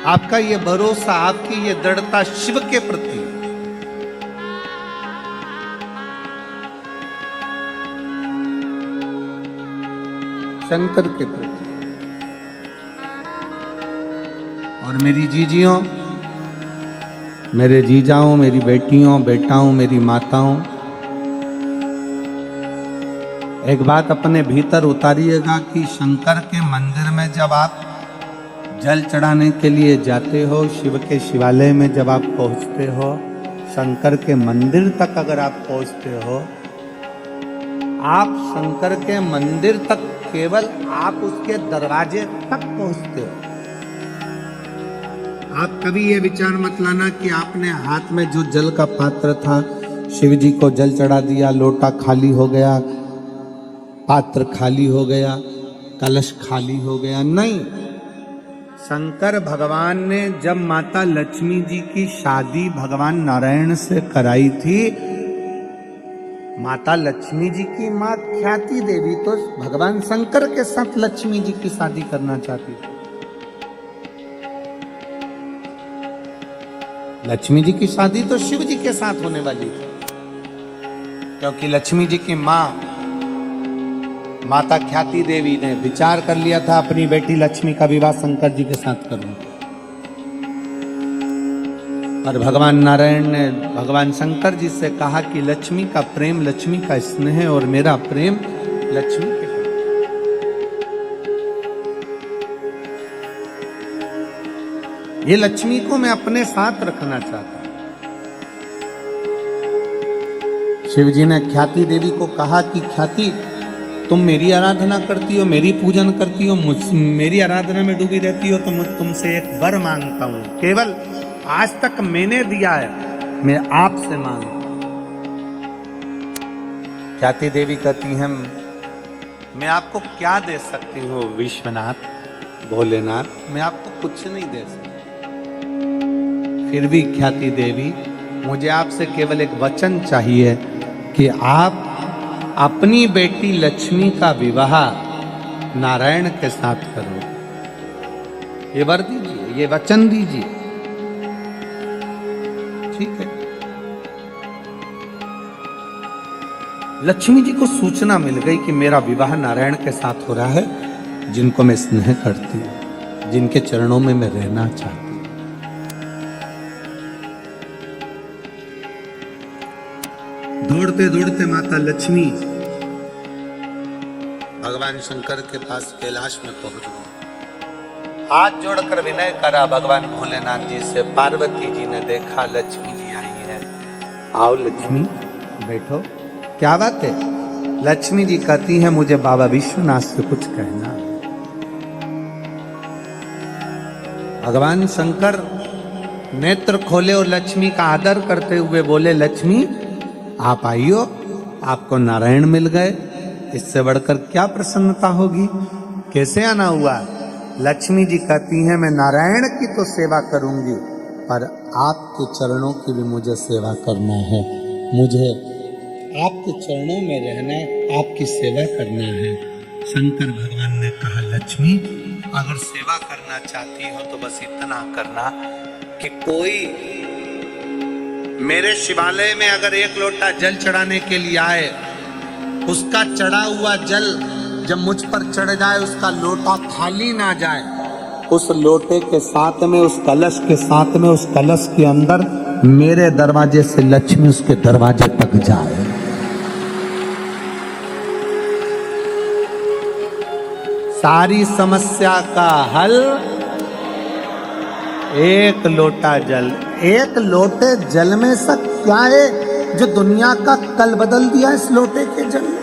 आपका ये भरोसा, आपकी ये दृढ़ता शिव के प्रति, शंकर के प्रति, और मेरी जीजियों, मेरे जीजाओं, मेरी बेटियों, बेटाओं, मेरी माताओं, एक बात अपने भीतर उतारिएगा कि शंकर के मंदिर में जब आप जल चढ़ाने के लिए जाते हो, शिव के शिवालय में जब आप पहुंचते हो, शंकर के मंदिर तक अगर आप पहुंचते हो, आप शंकर के मंदिर तक केवल आप उसके दरवाजे तक पहुंचते हो। आप कभी ये विचार मत लाना कि आपने हाथ में जो जल का पात्र था, शिव जी को जल चढ़ा दिया, लोटा खाली हो गया, पात्र खाली हो गया, कलश खाली हो गया। नहीं, शंकर भगवान ने जब माता लक्ष्मी जी की शादी भगवान नारायण से कराई थी, माता लक्ष्मी जी की मां ख्याति देवी तो भगवान शंकर के साथ लक्ष्मी जी की शादी करना चाहती थी। लक्ष्मी जी की शादी तो शिव जी के साथ होने वाली थी, क्योंकि लक्ष्मी जी की मां माता ख्याति देवी ने विचार कर लिया था अपनी बेटी लक्ष्मी का विवाह शंकर जी के साथ करूं, और भगवान नारायण ने भगवान शंकर जी से कहा कि लक्ष्मी का प्रेम, लक्ष्मी का स्नेह और मेरा प्रेम लक्ष्मी के, ये लक्ष्मी को मैं अपने साथ रखना चाहता हूं। शिव जी ने ख्याति देवी को कहा कि ख्याति, तुम मेरी आराधना करती हो, मेरी पूजन करती हो, मेरी आराधना में डूबी रहती हो, तो मैं तुमसे एक वर मांगता हूं, केवल आज तक मैंने दिया है, मैं आपसे मांगता हूं। ख्याति देवी कहती हैं, मैं आपको क्या दे सकती हूँ विश्वनाथ, भोलेनाथ, मैं आपको कुछ नहीं दे सकती। फिर भी ख्याति देवी, मुझे आपसे केवल एक वचन चाहिए कि आप अपनी बेटी लक्ष्मी का विवाह नारायण के साथ करो। ये वर दीजिए, ये वचन दीजिए। ठीक है। लक्ष्मी जी को सूचना मिल गई कि मेरा विवाह नारायण के साथ हो रहा है, जिनको मैं स्नेह करती हूं, जिनके चरणों में मैं रहना चाहती हूं। दौड़ते दौड़ते माता लक्ष्मी भगवान शंकर के पास कैलाश में पहुंच गए। हाथ जोड़कर विनय करा भगवान भोलेनाथ जी से। पार्वती जी ने देखा लक्ष्मी जी आई है, आओ लक्ष्मी बैठो। क्या बात है? लक्ष्मी जी कहती है, मुझे बाबा विश्वनाथ से कुछ कहना है। भगवान शंकर नेत्र खोले और लक्ष्मी का आदर करते हुए बोले, लक्ष्मी आप आइयो, आपको नारायण मिल गए, इससे बढ़कर क्या प्रसन्नता होगी? कैसे आना हुआ? लक्ष्मी जी कहती हैं, मैं नारायण की तो सेवा करूंगी, पर आपके चरणों की भी मुझे सेवा करना है। मुझे आपके चरणों में रहना, आपकी सेवा करना है। शंकर भगवान ने कहा, लक्ष्मी अगर सेवा करना चाहती हो तो बस इतना करना कि कोई मेरे शिवालय में अगर एक लोटा जल चढ़ाने के लिए आए, उसका चढ़ा हुआ जल जब मुझ पर चढ़ जाए, उसका लोटा खाली ना जाए, उस लोटे के साथ में, उस कलश के साथ में, उस कलश के अंदर मेरे दरवाजे से लक्ष्मी उसके दरवाजे तक जाए। सारी समस्या का हल एक लोटा जल। एक लोटे जल में सब क्या है जो दुनिया का कल बदल दिया? इस लोटे के जल में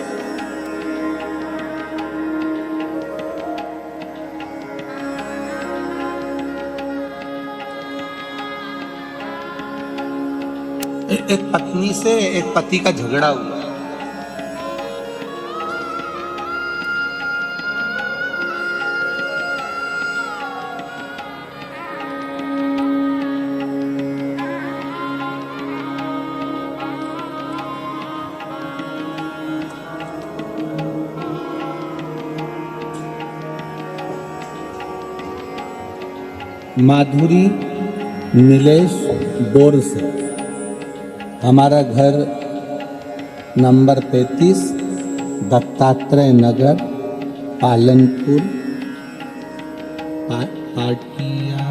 एक पत्नी से एक पति का झगड़ा हुआ। माधुरी नीलेश बोर से, हमारा घर नंबर 35 दत्तात्रेय नगर, पालनपुर, पाटिया,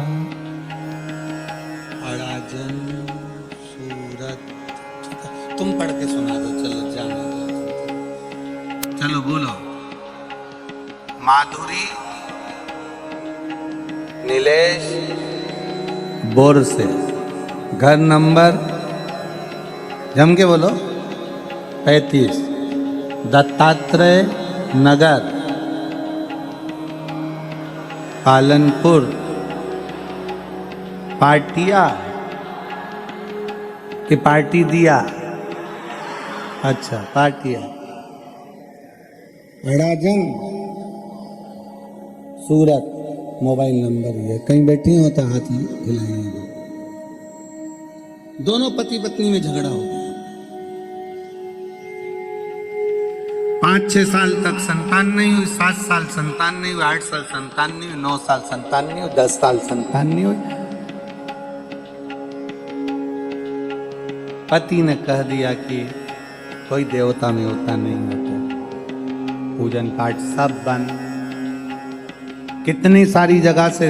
अड़ाजन, सूरत। तुम पढ़ के सुना दो, चलो जाने दो। चलो बोलो। माधुरी नीलेश बोर से, घर नंबर, जम के बोलो, 35 दत्तात्रेय नगर, पालनपुर, पाटिया कि पार्टी दिया? अच्छा, पाटिया। अड़ाजन, सूरत। मोबाइल नंबर ये, कहीं बैठी हो तो हाथ हिलाइए। दोनों पति पत्नी में झगड़ा हो गया। 5-6 साल तक संतान नहीं हुई, 7 साल संतान नहीं हुई, 8 साल संतान नहीं हुई, 9 साल संतान नहीं हुई, 10 साल संतान नहीं हुई। पति ने कह दिया कि कोई देवता में होता नहीं होता, पूजन पाठ सब बंद। कितनी सारी जगह से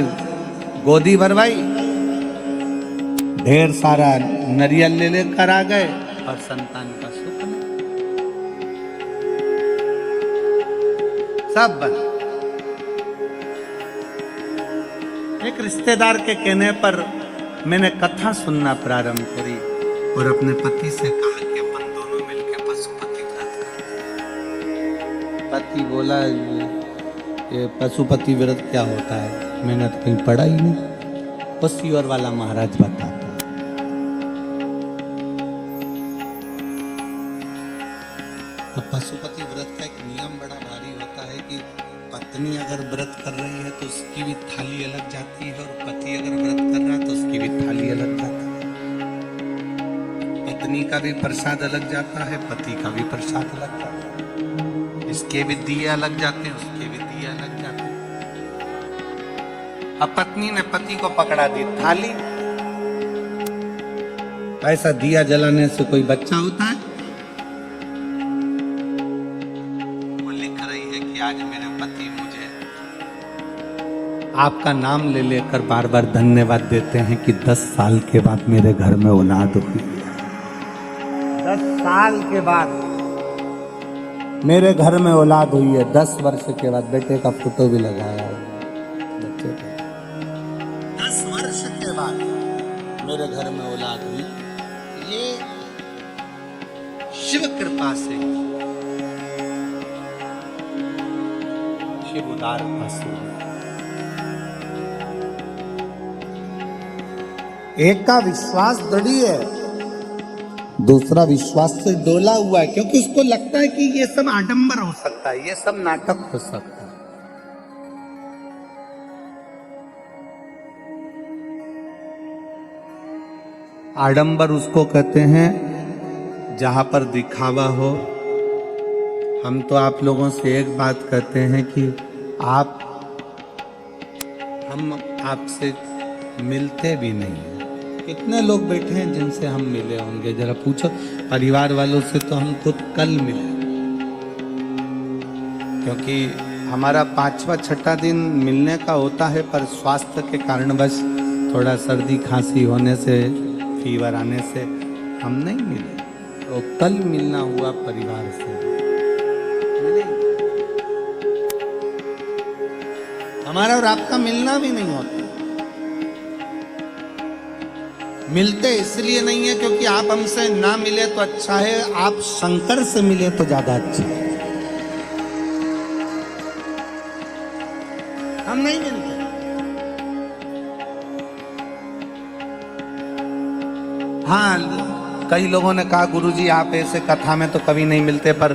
गोदी भरवाई, ढेर सारा नरियल ले लेकर आ गए और संतान का सुख नहीं, सब बंद। एक रिश्तेदार के कहने पर मैंने कथा सुनना प्रारंभ करी और अपने पति से कहा कि अपन दोनों मिलकर पशुपति व्रत करें। पति बोला ये पशुपति व्रत क्या होता है? मैंने तो कहीं पढ़ा ही नहीं। पसियोर वाला महाराज बताता। अब पशुपति व्रत का एक नियम बड़ा भारी होता है कि पत्नी अगर व्रत कर रही है तो उसकी भी थाली अलग जाती है, और पति अगर व्रत कर रहा है तो उसकी भी थाली अलग जाती है। पत्नी का भी प्रसाद अलग जाता है, पति का भी प्रसाद अलग जाता है। इसके भी दिए अलग जाते हैं, उसके भी दिए अलग जाते हैं। अब पत्नी ने पति को पकड़ा दी थाली। ऐसा दिया जलाने से कोई बच्चा होता है? वो लिख रही है कि आज मेरे पति मुझे आपका नाम ले लेकर बार बार धन्यवाद देते हैं कि 10 साल के बाद मेरे घर में औलाद हुई। 10 साल के बाद मेरे घर में औलाद हुई है। 10 वर्ष के बाद बेटे का फोटो भी लगाया है बच्चे का। 10 वर्ष के बाद मेरे घर में औलाद हुई। ये शिव कृपा से, शिव उदार पासे। एक का विश्वास दृढ़ है, दूसरा विश्वास से डोला हुआ है, क्योंकि उसको लगता है कि ये सब आडंबर हो सकता है, ये सब नाटक हो सकता है। आडंबर उसको कहते हैं जहां पर दिखावा हो। हम तो आप लोगों से एक बात कहते हैं कि हम आपसे मिलते भी नहीं हैं। कितने लोग बैठे हैं जिनसे हम मिले होंगे? जरा पूछो परिवार वालों से। तो हम खुद कल मिले, क्योंकि हमारा 5वां 6ठा दिन मिलने का होता है, पर स्वास्थ्य के कारणवश थोड़ा सर्दी खांसी होने से, फीवर आने से हम नहीं मिले। तो कल मिलना हुआ परिवार से मिले। हमारा और आपका मिलना भी नहीं होता। मिलते इसलिए नहीं है क्योंकि आप हमसे ना मिले तो अच्छा है, आप शंकर से मिले तो ज्यादा अच्छा है। हम नहीं मिलते। हाँ, कई लोगों ने कहा गुरुजी आप ऐसे कथा में तो कभी नहीं मिलते, पर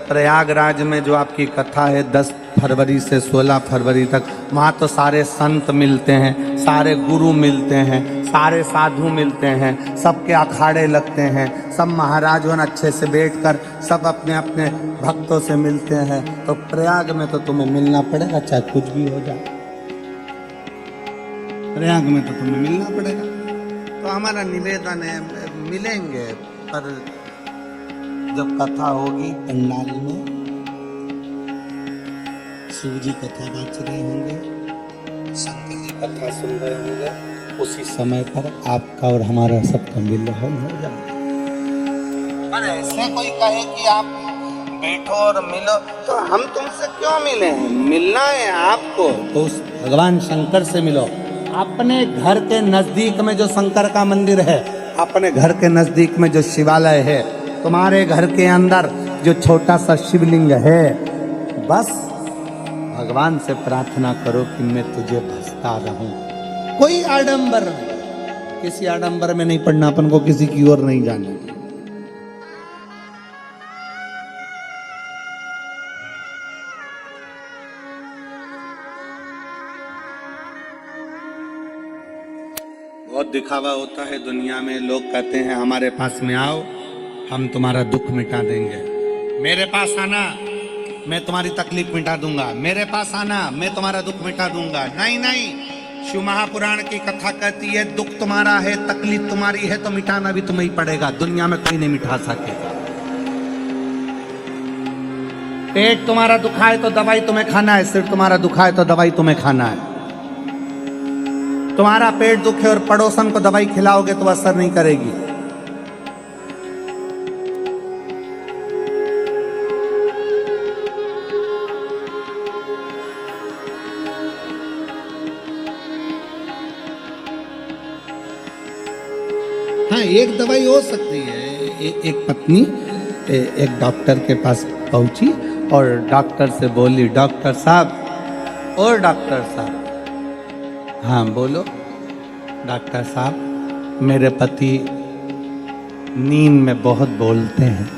प्रयागराज में जो आपकी कथा है 10 फरवरी से 16 फरवरी तक, वहाँ तो सारे संत मिलते हैं, सारे गुरु मिलते हैं, सारे साधु मिलते हैं, सबके अखाड़े लगते हैं, सब महाराजों अच्छे से बैठकर सब अपने अपने भक्तों से मिलते हैं। तो प्रयाग में तो तुम्हें मिलना पड़ेगा, चाहे कुछ भी हो जाए। प्रयाग में तो तुम्हें मिलना पड़ेगा। तो हमारा निवेदन है, मिलेंगे, पर जब कथा होगी पंडाल में, शिव जी कथा बाँच रहे होंगे, शंकर जी कथा सुन रहे होंगे, उसी समय पर आपका और हमारा सबका मिलन हो जाए। पर ऐसे कोई कहे कि आप बैठो और मिलो, तो हम तुमसे क्यों मिले? मिलना है आपको तो उस भगवान शंकर से मिलो। अपने घर के नजदीक में जो शंकर का मंदिर है, अपने घर के नजदीक में जो शिवालय है, तुम्हारे घर के अंदर जो छोटा सा शिवलिंग है, बस भगवान से प्रार्थना करो कि मैं तुझे भजता रहूं। कोई आडंबर नहीं, किसी आडंबर में नहीं पड़ना, अपन को किसी की ओर नहीं जाना। बहुत दिखावा होता है दुनिया में। लोग कहते हैं हमारे पास में आओ, हम तुम्हारा दुख मिटा देंगे। मेरे पास आना, मैं तुम्हारी तकलीफ मिटा दूंगा। मेरे पास आना, मैं तुम्हारा दुख मिटा दूंगा। नहीं नहीं, शिव महापुराण की कथा कहती है दुख तुम्हारा है, तकलीफ तुम्हारी है, तो मिटाना भी तुम्हें ही पड़ेगा। दुनिया में कोई नहीं मिटा सकेगा। पेट तुम्हारा दुखाए तो दवाई तुम्हें खाना है, सिर तुम्हारा दुखाए तो दवाई तुम्हें खाना है। तुम्हारा पेट दुखे और पड़ोसन को दवाई खिलाओगे तो असर नहीं करेगी। हाँ, एक दवाई हो सकती है। एक पत्नी एक डॉक्टर के पास पहुंची और डॉक्टर से बोली, डॉक्टर साहब, और डॉक्टर साहब। हाँ बोलो। डॉक्टर साहब, मेरे पति नींद में बहुत बोलते हैं।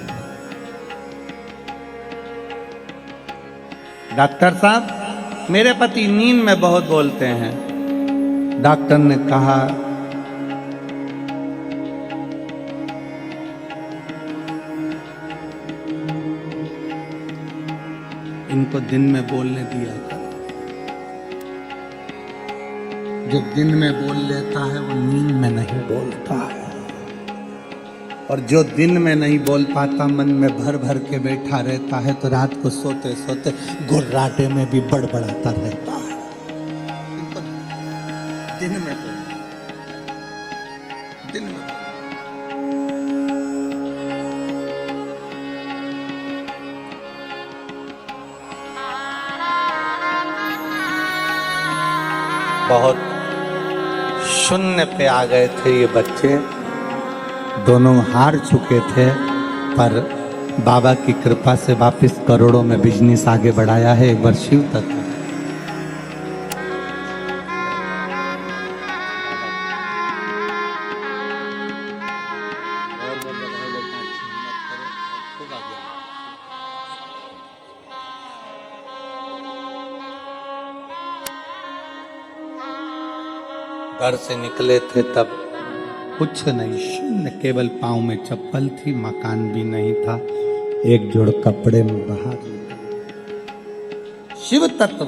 डॉक्टर साहब, मेरे पति नींद में बहुत बोलते हैं। डॉक्टर ने कहा, इनको दिन में बोलने दिया करो। जो दिन में बोल लेता है वो नींद में नहीं बोलता है, और जो दिन में नहीं बोल पाता, मन में भर भर के बैठा रहता है, तो रात को सोते सोते गुर्राटे में भी बड़बड़ाता रहता है। इनको दिन में बोल, दिन में बहुत शून्य पे आ गए थे ये बच्चे, दोनों हार चुके थे, पर बाबा की कृपा से वापस करोड़ों में बिजनेस आगे बढ़ाया है। एक बार शिव तत्व। घर से निकले थे तब कुछ नहीं, शून्य, केवल पाँव में चप्पल थी, मकान भी नहीं था, एक जोड़ कपड़े में बाहर। शिव तत्व।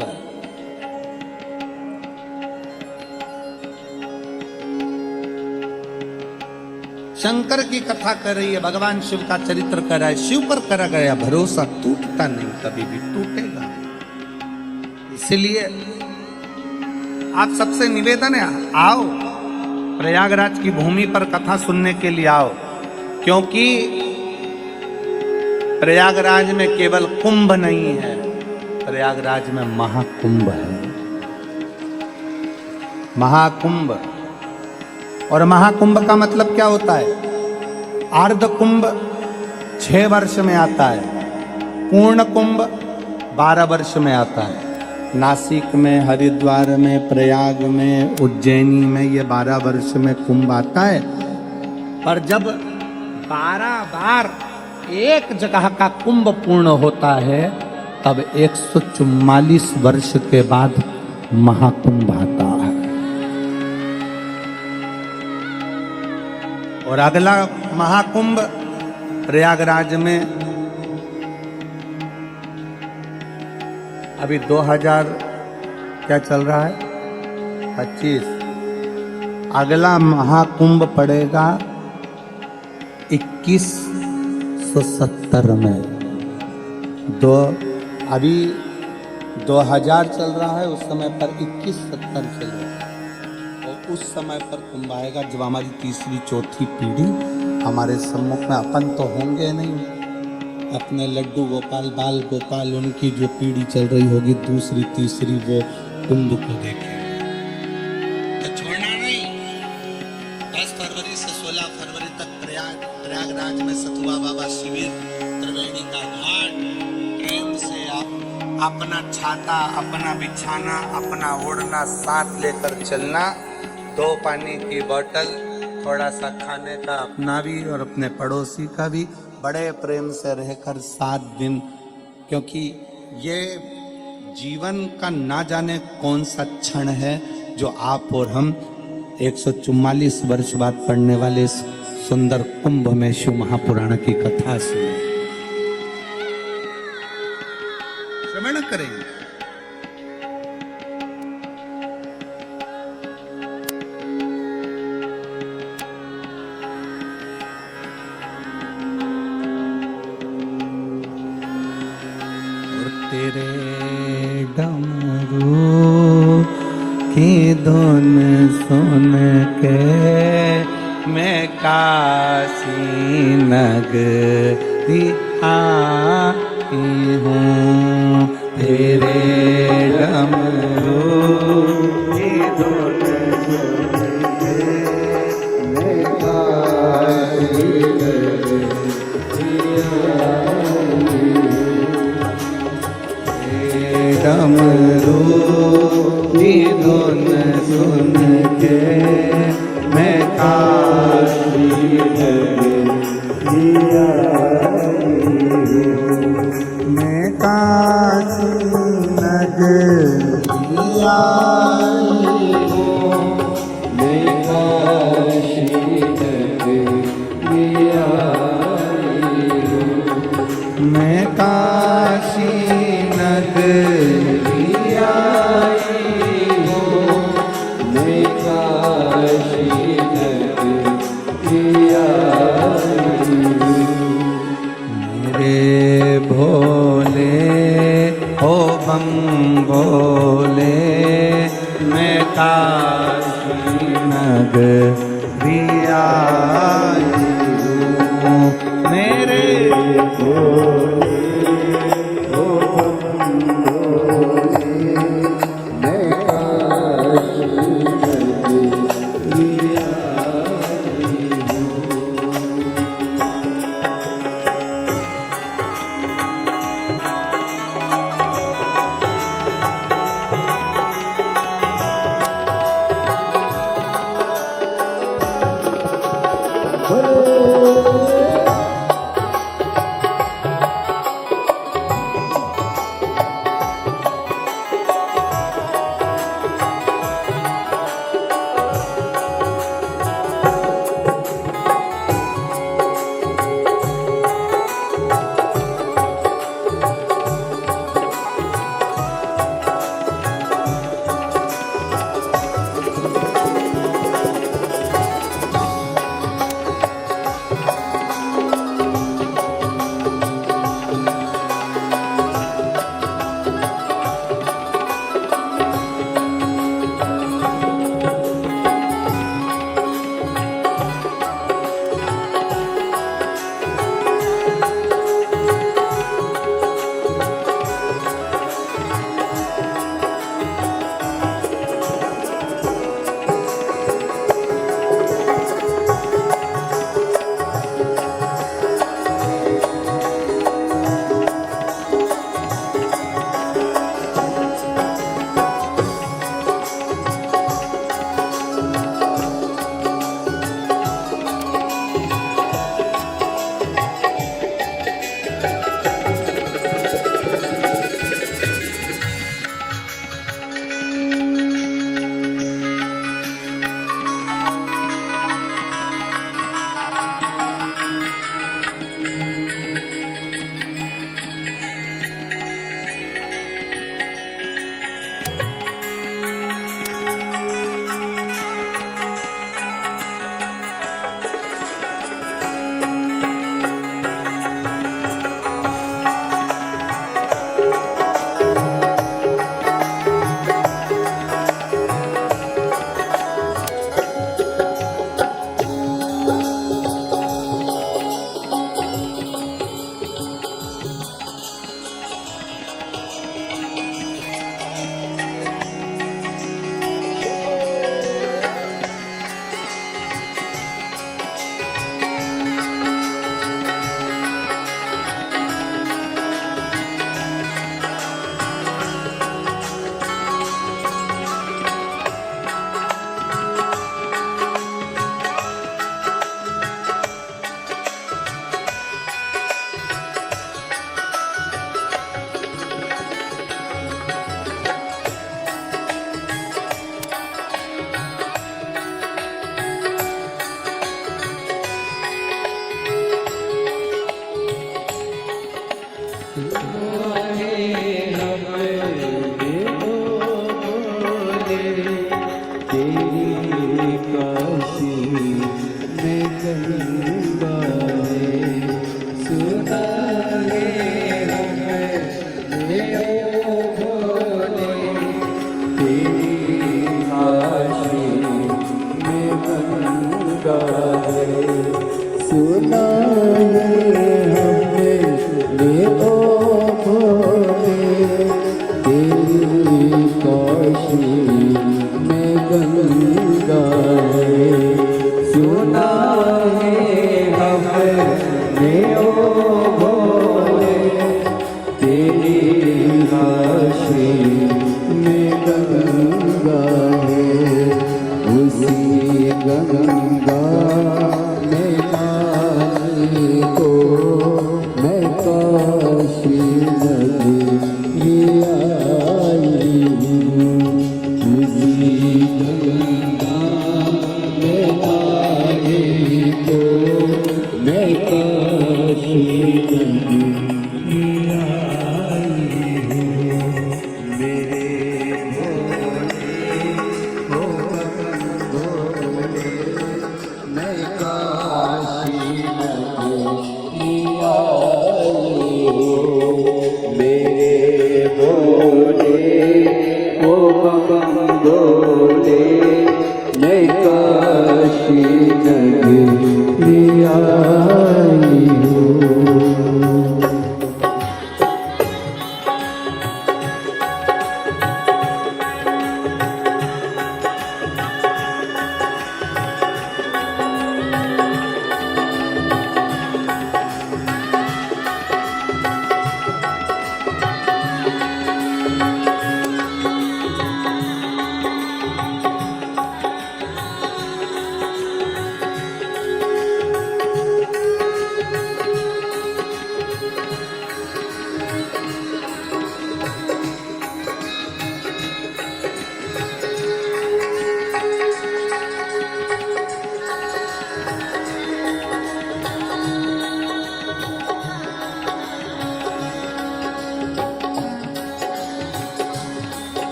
शंकर की कथा कर रही है, भगवान शिव का चरित्र कर रहा है। शिव पर करा गया भरोसा टूटता नहीं, कभी भी टूटेगा। इसलिए आप सबसे निवेदन है, आओ प्रयागराज की भूमि पर कथा सुनने के लिए आओ, क्योंकि प्रयागराज में केवल कुंभ नहीं है, प्रयागराज में महाकुंभ है। महाकुंभ। और महाकुंभ का मतलब क्या होता है? अर्ध कुंभ 6 वर्ष में आता है, पूर्ण कुंभ 12 वर्ष में आता है। नासिक में, हरिद्वार में, प्रयाग में, उज्जैनी में ये 12 वर्ष में कुंभ आता है। पर जब 12 बार एक जगह का कुंभ पूर्ण होता है, तब 144 वर्ष के बाद महाकुंभ आता है। और अगला महाकुंभ प्रयागराज में अभी 2000 क्या चल रहा है, 25। अगला महाकुंभ पड़ेगा 2170 में। अभी 2000 चल रहा है, उस समय पर 2170 चल रहा है। और उस समय पर कुंभ आएगा जब हमारी तीसरी चौथी पीढ़ी हमारे सम्मुख में, अपन तो होंगे नहीं, अपने लड्डू गोपाल, बाल गोपाल, उनकी जो पीढ़ी चल रही होगी दूसरी तीसरी, वो कुंभ को देखें। तो छोड़ना नहीं। 10 फरवरी से 16 फरवरी तक प्रयागराज में सतुआ बाबा शिविर, त्रिवेणी का घाट। प्रेम से आप अपना छाता, अपना बिछाना, अपना ओढ़ना साथ लेकर चलना, 2 पानी की बोतल, थोड़ा सा खाने का अपना भी और अपने पड़ोसी का भी, बड़े प्रेम से रहकर 7 दिन, क्योंकि ये जीवन का ना जाने कौन सा क्षण है जो आप और हम 144 वर्ष बाद पढ़ने वाले सुंदर कुंभ में शिव महापुराण की कथा सुने, श्रवण करेंगे। तेरे डमरू की धुन सुन के मैं काशी नगरी आई हूँ। तेरे डमरू की धुन सुन के मैं काशी डमरू की धुन सुन के मैं काशी नगरी आई हूँ। मैं काशी नगरी आई हूँ। मैं काशी नगरी आई हूँ। मैं काशी नगरी आई हूँ। मैं काशी नगरी आई हूँ। मेरे भोले हो बम भोले मैं काशी नगरी आई हूँ। मेरे भोले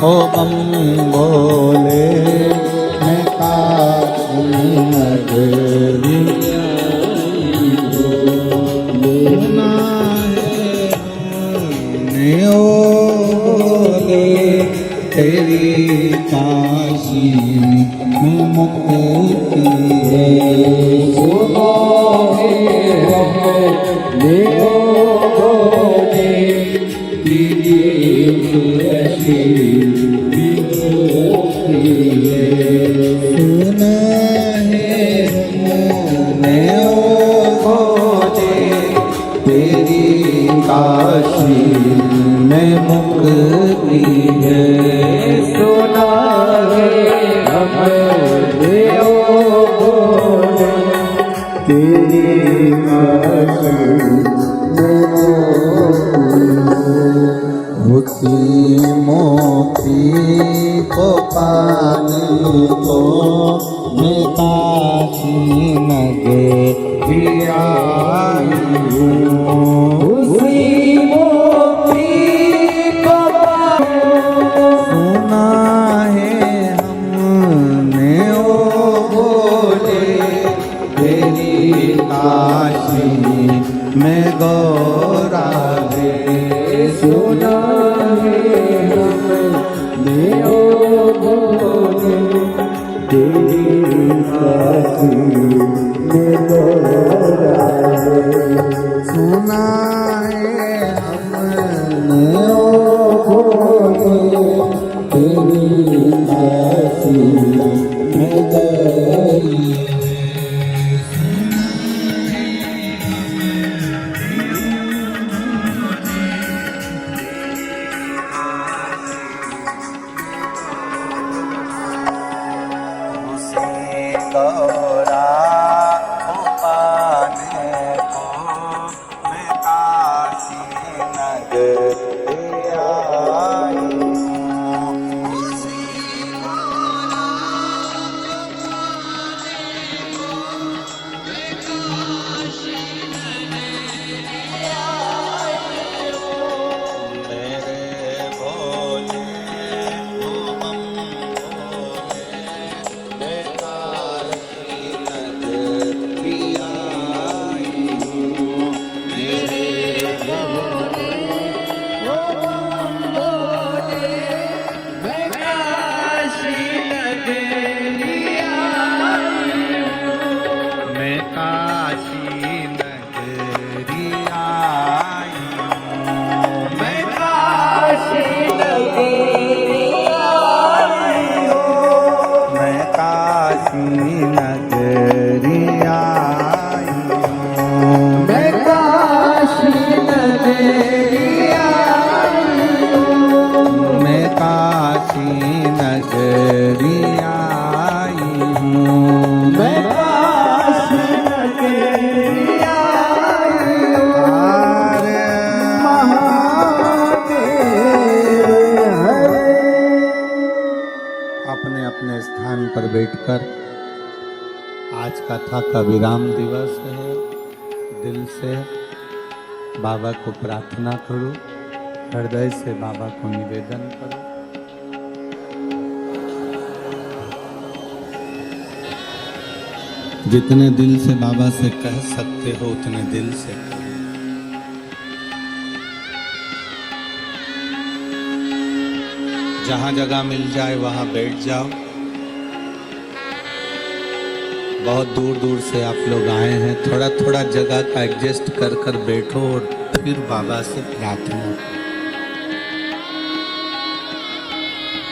ओ बम बोले मैं काशी नगरी सुना है हमने ओ बोले तेरी काशी में मुक्ति है सुना है हमने ओ बोले तेरी काशी में मुक्ति है सुना है हमने ओ बोले तेरी काशी में मुक्ति है सुना है हमने ओ बोले तेरी काशी में मुक्ति मोती को पानी को मैं काशी नगरी आई हूँ उसी मोती को सुना है हमने ओ बोले तेरी काशी में गौरा है सुना है हमने ओ बोले तेरी काशी में गौरा है सुना है हमने ओ बोले तेरी काशी में गई गौरा पाने को मैं काशी नगरी आई हूँ मेरे बोले ओ बम बोले मैं काशी नगरी आई हूँ मेरे बोले ओ बम बोले मैं काशी नगरी आई हूँ मैं काशी नगरी आई हूँ मैं काशी नगरी आई हूँ मैं काशी नगरी आई हूँ मैं काशी नगरी आई हूँ मैं काशी नगरी आई हूँ मैं काशी नगरी आई हूँ महादेव हरे अपने अपने स्थान पर बैठकर आज कथा का विराम दिवस है दिल से बाबा को प्रार्थना करो हृदय से बाबा को निवेदन करो जितने दिल से बाबा से कह सकते हो उतने दिल से कहो जहां जगह मिल जाए वहां बैठ जाओ बहुत दूर दूर से आप लोग आए हैं थोड़ा थोड़ा जगह का एडजस्ट कर कर बैठो और फिर बाबा से प्रार्थना करो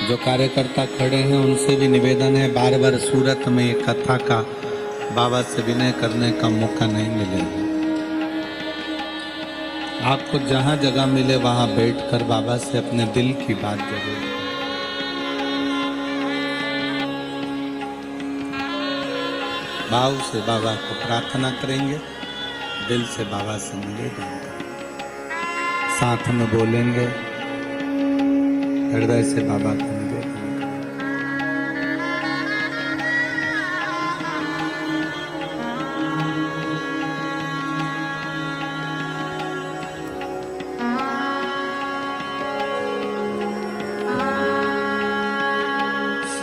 जो कार्यकर्ता खड़े हैं उनसे भी निवेदन है बार बार सूरत में ये कथा का बाबा से विनय करने का मौका नहीं मिलेगा आपको जहां जगह मिले वहां बैठकर बाबा से अपने दिल की बात जरूर भाव से बाबा को प्रार्थना करेंगे दिल से बाबा से निवेदन करेंगे साथ में बोलेंगे हृदय से बाबा को निवेदन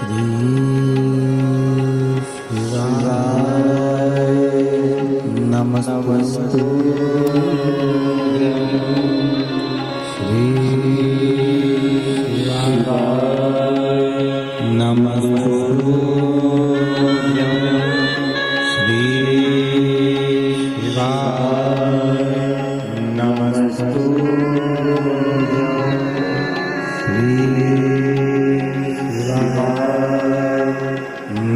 श्री शिवाय नमस्तु श्री शिवाय नमस्तु श्री शिवाय नमस्तु श्री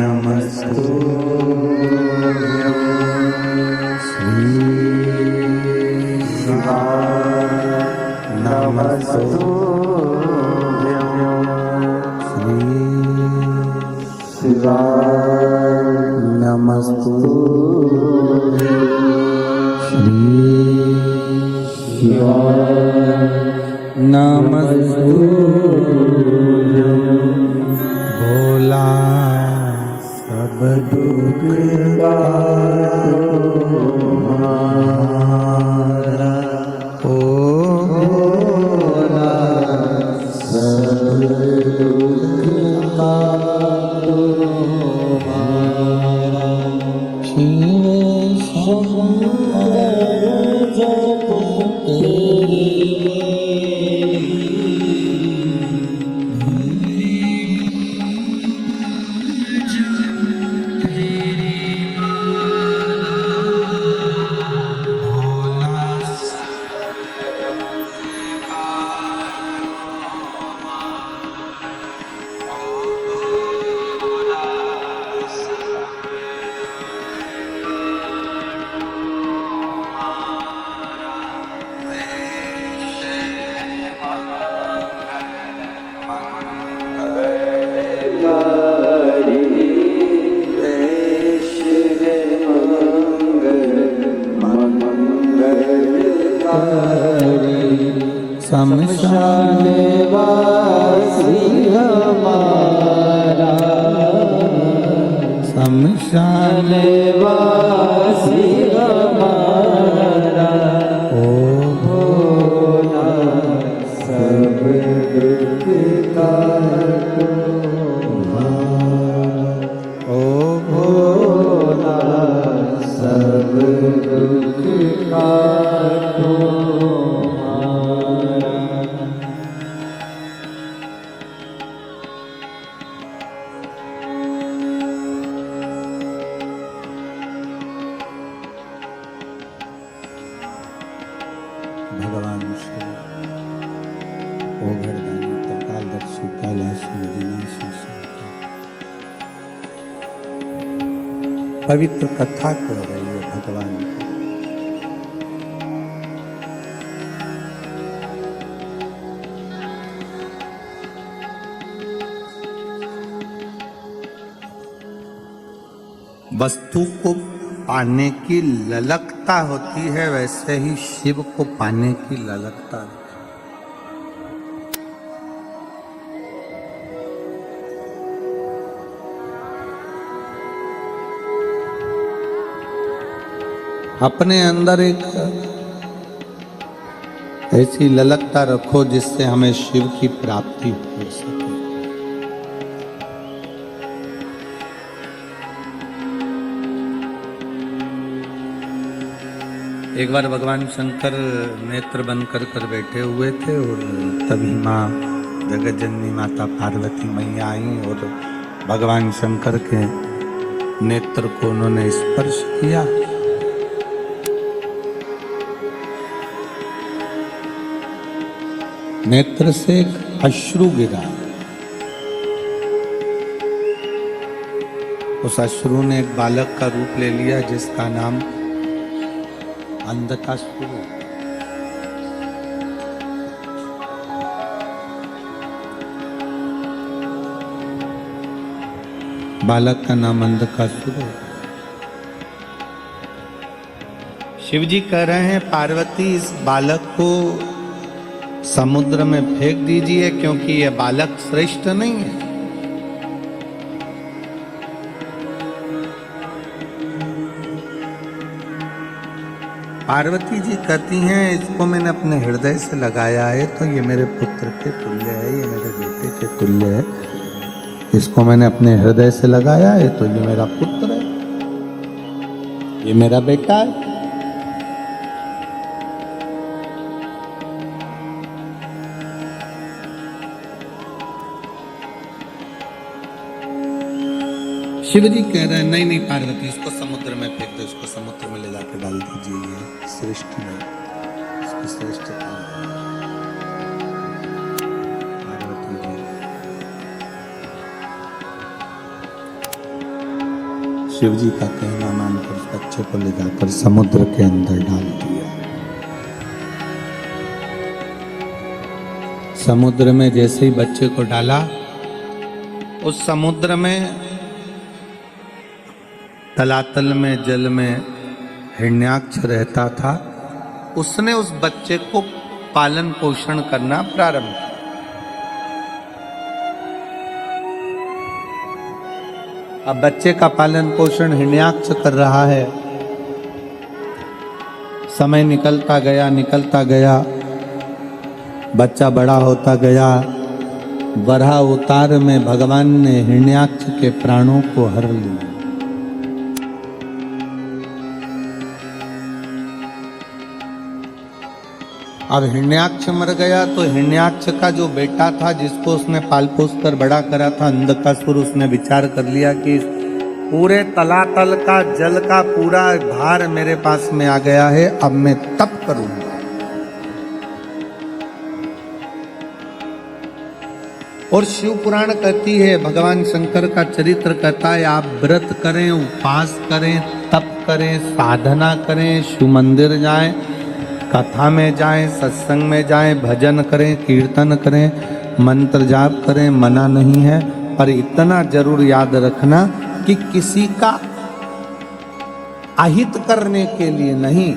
नमस्तु श्री नमस्तु श्री नमस्तु श्री नमस्तु भोला सब दुख हमारा ओ भोला सब दुख हमारा शिव शंकर जप तेरे शमशान वासी हमारा शमशान वासी हमारा ओ भोला सब दुख काटो ओ भोला सब दुख काटो भगवान शिव ओ घरदानी त्रिकालदर्शी कैलाशी अविनाशी शंकर पवित्र कथा कह रही है भगवान की। वस्तु को पाने की ललकता होती है, वैसे ही शिव को पाने की ललकता है। अपने अंदर एक ऐसी ललकता रखो जिससे हमें शिव की प्राप्ति हो सके। एक बार भगवान शंकर नेत्र बंद कर बैठे हुए थे और तभी माँ जगत जननी माता पार्वती मैया आई और भगवान शंकर के नेत्र को उन्होंने स्पर्श किया। नेत्र से एक अश्रु गिरा। उस अश्रु ने एक बालक का रूप ले लिया जिसका नाम अंधकासुर। बालक का नाम अंधकासुर। शिव जी कह रहे हैं पार्वती इस बालक को समुद्र में फेंक दीजिए क्योंकि यह बालक श्रेष्ठ नहीं है। पार्वती जी कहती हैं इसको मैंने अपने हृदय से लगाया है तो ये मेरे पुत्र के तुल्य है, ये मेरे बेटे के तुल्य है, इसको मैंने अपने हृदय से लगाया है, तो ये मेरा पुत्र है, ये मेरा बेटा है। शिव जी कह रहे हैं नहीं नहीं पार्वती, इसको समुद्र में फेंक दो, इसको समुद्र में ले जाकर डाल दीजिए, ये श्रेष्ठ नहीं, इसकी श्रेष्ठता पार्वती जी। शिव जी का कहना मानकर उस बच्चे को ले जाकर समुद्र के अंदर डाल दिया। समुद्र में जैसे ही बच्चे को डाला, उस समुद्र में तलातल में जल में हिरण्याक्ष रहता था। उसने उस बच्चे को पालन पोषण करना प्रारंभ किया। अब बच्चे का पालन पोषण हिरण्याक्ष कर रहा है। समय निकलता गया, बच्चा बड़ा होता गया। वराह अवतार में भगवान ने हिरण्याक्ष के प्राणों को हर लिया। अब हिरण्याक्ष मर गया तो हिरण्याक्ष का जो बेटा था, जिसको उसने पाल पोस कर बड़ा करा था, अंधकासुर, उसने विचार कर लिया कि पूरे तलातल का जल का पूरा भार मेरे पास में आ गया है, अब मैं तप करूंगा। और शिव पुराण कहती है, भगवान शंकर का चरित्र कहता है, आप व्रत करें, उपवास करें, तप करें, साधना करें, शिव मंदिर जाएं, कथा में जाएं, सत्संग में जाएं, भजन करें, कीर्तन करें, मंत्र जाप करें, मना नहीं है। पर इतना जरूर याद रखना कि किसी का अहित करने के लिए नहीं,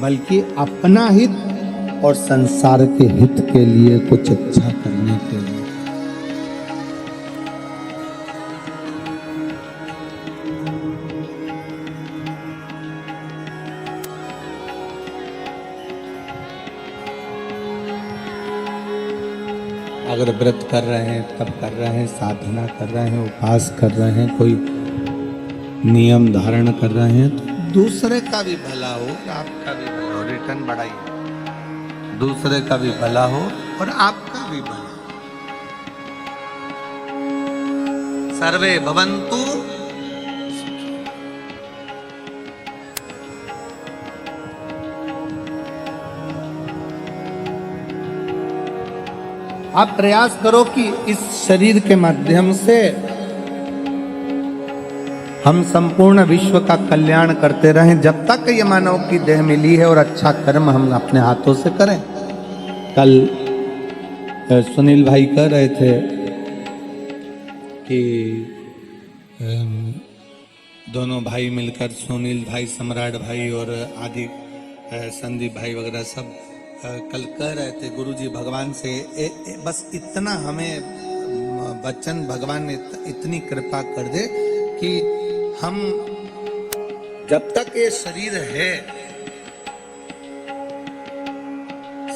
बल्कि अपना हित और संसार के हित के लिए कुछ अच्छा करने के लिए। अगर व्रत कर रहे हैं, तप कर रहे हैं, साधना कर रहे हैं, उपवास कर रहे हैं, कोई नियम धारण कर रहे हैं, तो दूसरे का भी भला हो, आपका भी भला हो, रिटर्न बढ़ाइए, दूसरे का भी भला हो और आपका भी भला। सर्वे भवन्तु। आप प्रयास करो कि इस शरीर के माध्यम से हम संपूर्ण विश्व का कल्याण करते रहें, जब तक ये मानव की देह मिली है, और अच्छा कर्म हम अपने हाथों से करें। कल सुनील भाई कह रहे थे कि दोनों भाई मिलकर, सुनील भाई, सम्राट भाई और आदि संदीप भाई वगैरह सब कल कह रहे थे, गुरुजी भगवान से बस इतना हमें वचन, भगवान ने इतनी कृपा कर दे कि हम जब तक ये शरीर है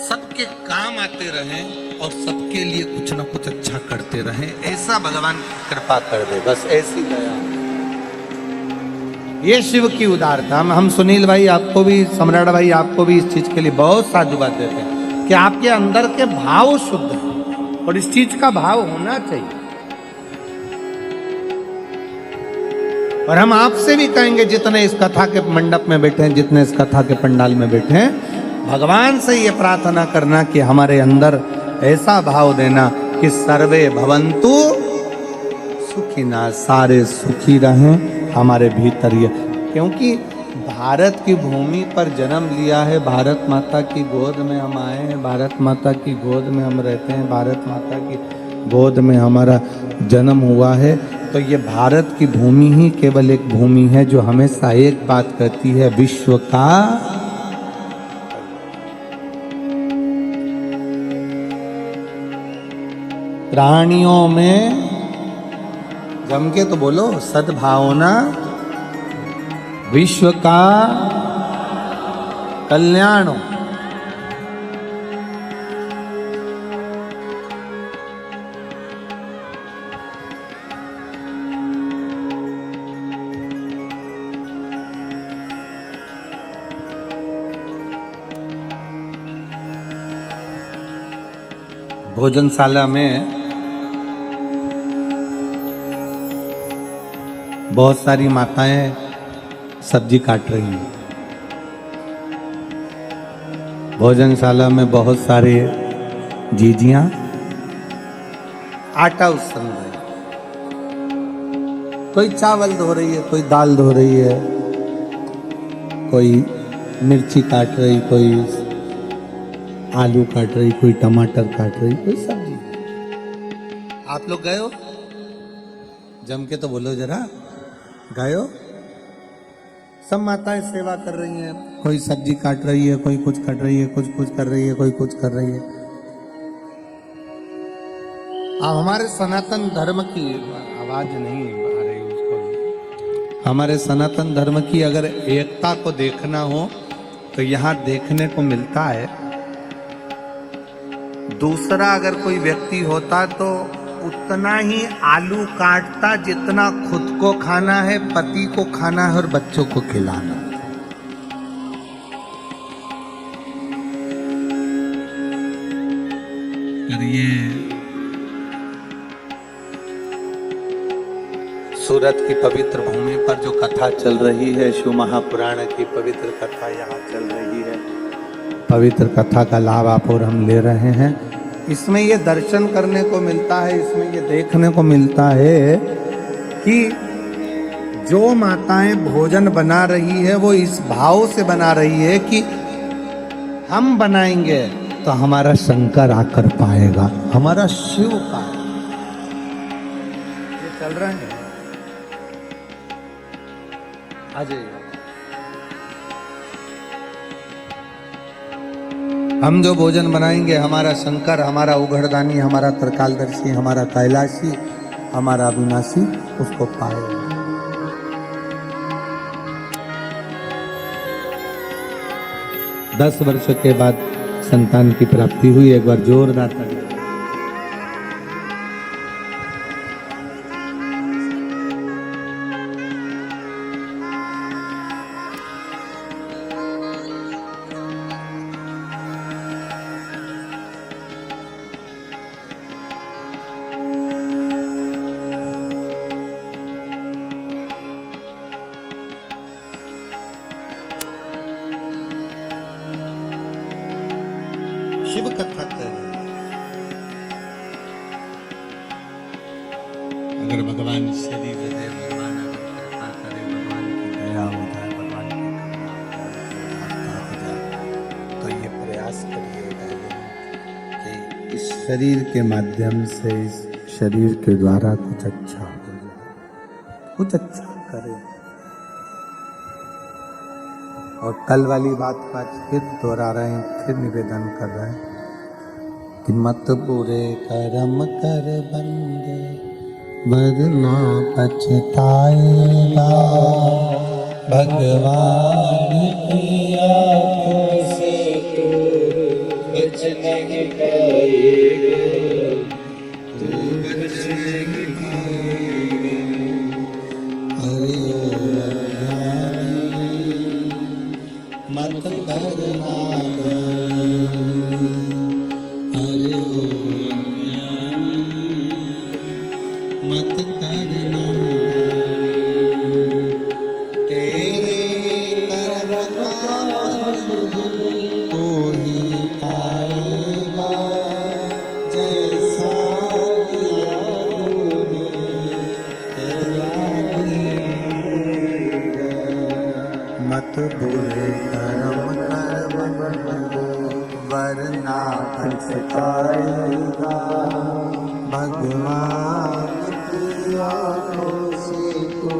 सबके काम आते रहें और सबके लिए कुछ ना कुछ अच्छा करते रहें, ऐसा भगवान कृपा कर दे, बस ऐसी दया। ये शिव की उदारता। हम सुनील भाई आपको भी, सम्राट भाई आपको भी इस चीज के लिए बहुत साधुवाद देते हैं कि आपके अंदर के भाव शुद्ध हैं और इस चीज का भाव होना चाहिए। और हम आपसे भी कहेंगे, जितने इस कथा के मंडप में बैठे हैं, जितने इस कथा के पंडाल में बैठे हैं, भगवान से ये प्रार्थना करना कि हमारे अंदर ऐसा भाव देना कि सर्वे भवन्तु सुखिना, सारे सुखी रहें हमारे भीतर ये। क्योंकि भारत की भूमि पर जन्म लिया है, भारत माता की गोद में हम आए हैं, भारत माता की गोद में हम रहते हैं, भारत माता की गोद में हमारा जन्म हुआ है, तो ये भारत की भूमि ही केवल एक भूमि है जो हमेशा एक बात कहती है, विश्व का प्राणियों में जम के तो बोलो, सद्भावना विश्व का कल्याण। भोजनशाला में बहुत सारी माताएं सब्जी काट रही हैं। भोजनशाला में बहुत सारे जीजियां आटा उसन रही, कोई चावल धो रही है, कोई दाल धो रही है, कोई मिर्ची काट रही, कोई आलू काट रही, कोई टमाटर काट रही, कोई सब्जी। आप लोग गए हो? जम के तो बोलो जरा, गए हो? सब माताएं सेवा कर रही हैं, कोई सब्जी काट रही है, कोई कुछ काट रही है, कुछ कर रही है, कोई कुछ कर रही है। अब हमारे सनातन धर्म की आवाज नहीं आ रही उसको, हमारे सनातन धर्म की अगर एकता को देखना हो तो यहाँ देखने को मिलता है, दूसरा अगर कोई व्यक्ति होता तो उतना ही आलू काटता जितना खुद को खाना है, पति को खाना है और बच्चों को खिलाना है। और ये सूरत की पवित्र भूमि पर जो कथा चल रही है, शिव महापुराण की पवित्र कथा यहाँ चल रही है। पवित्र कथा का लाभ आप और हम ले रहे हैं। इसमें ये दर्शन करने को मिलता है, इसमें ये देखने को मिलता है कि जो माताएं भोजन बना रही है वो इस भाव से बना रही है कि हम बनाएंगे तो हमारा शंकर आकर पाएगा, हमारा शिव का। ये चल रहा है, आ जाइए। हम जो भोजन बनाएंगे हमारा शंकर, हमारा उघड़दानी, हमारा त्रिकालदर्शी, हमारा कैलाशी, हमारा अविनाशी उसको पाएगा। दस वर्ष के बाद संतान की प्राप्ति हुई। एक बार जोरदार ताली। शिव कथा करें, अगर भगवान शरीर दे, भगवान अगर कृपा करे, भगवान की दया हो जाए, भगवान की कृपा हो जाए, तो ये प्रयास करिएगा कि इस शरीर के माध्यम से, इस शरीर के द्वारा कुछ अच्छा हो जाए, कुछ अच्छा करें। और कल वाली बात को आज फिर दोहरा रहे हैं, फिर निवेदन कर रहे हैं कि मत बुरे कर्म कर बंदे, वरना पछताएगा, भगवान की आंखों से तू बच नहीं पाएगा, तू बच नहीं पाएगा। अरे मत करना, अरे मत करना, तेरे कर्म का तो ही पाएगा, जैसा किया तूने तेरा मिलेगा। मत बुरे वरना पछताएगा, भगवान की आंखों से तो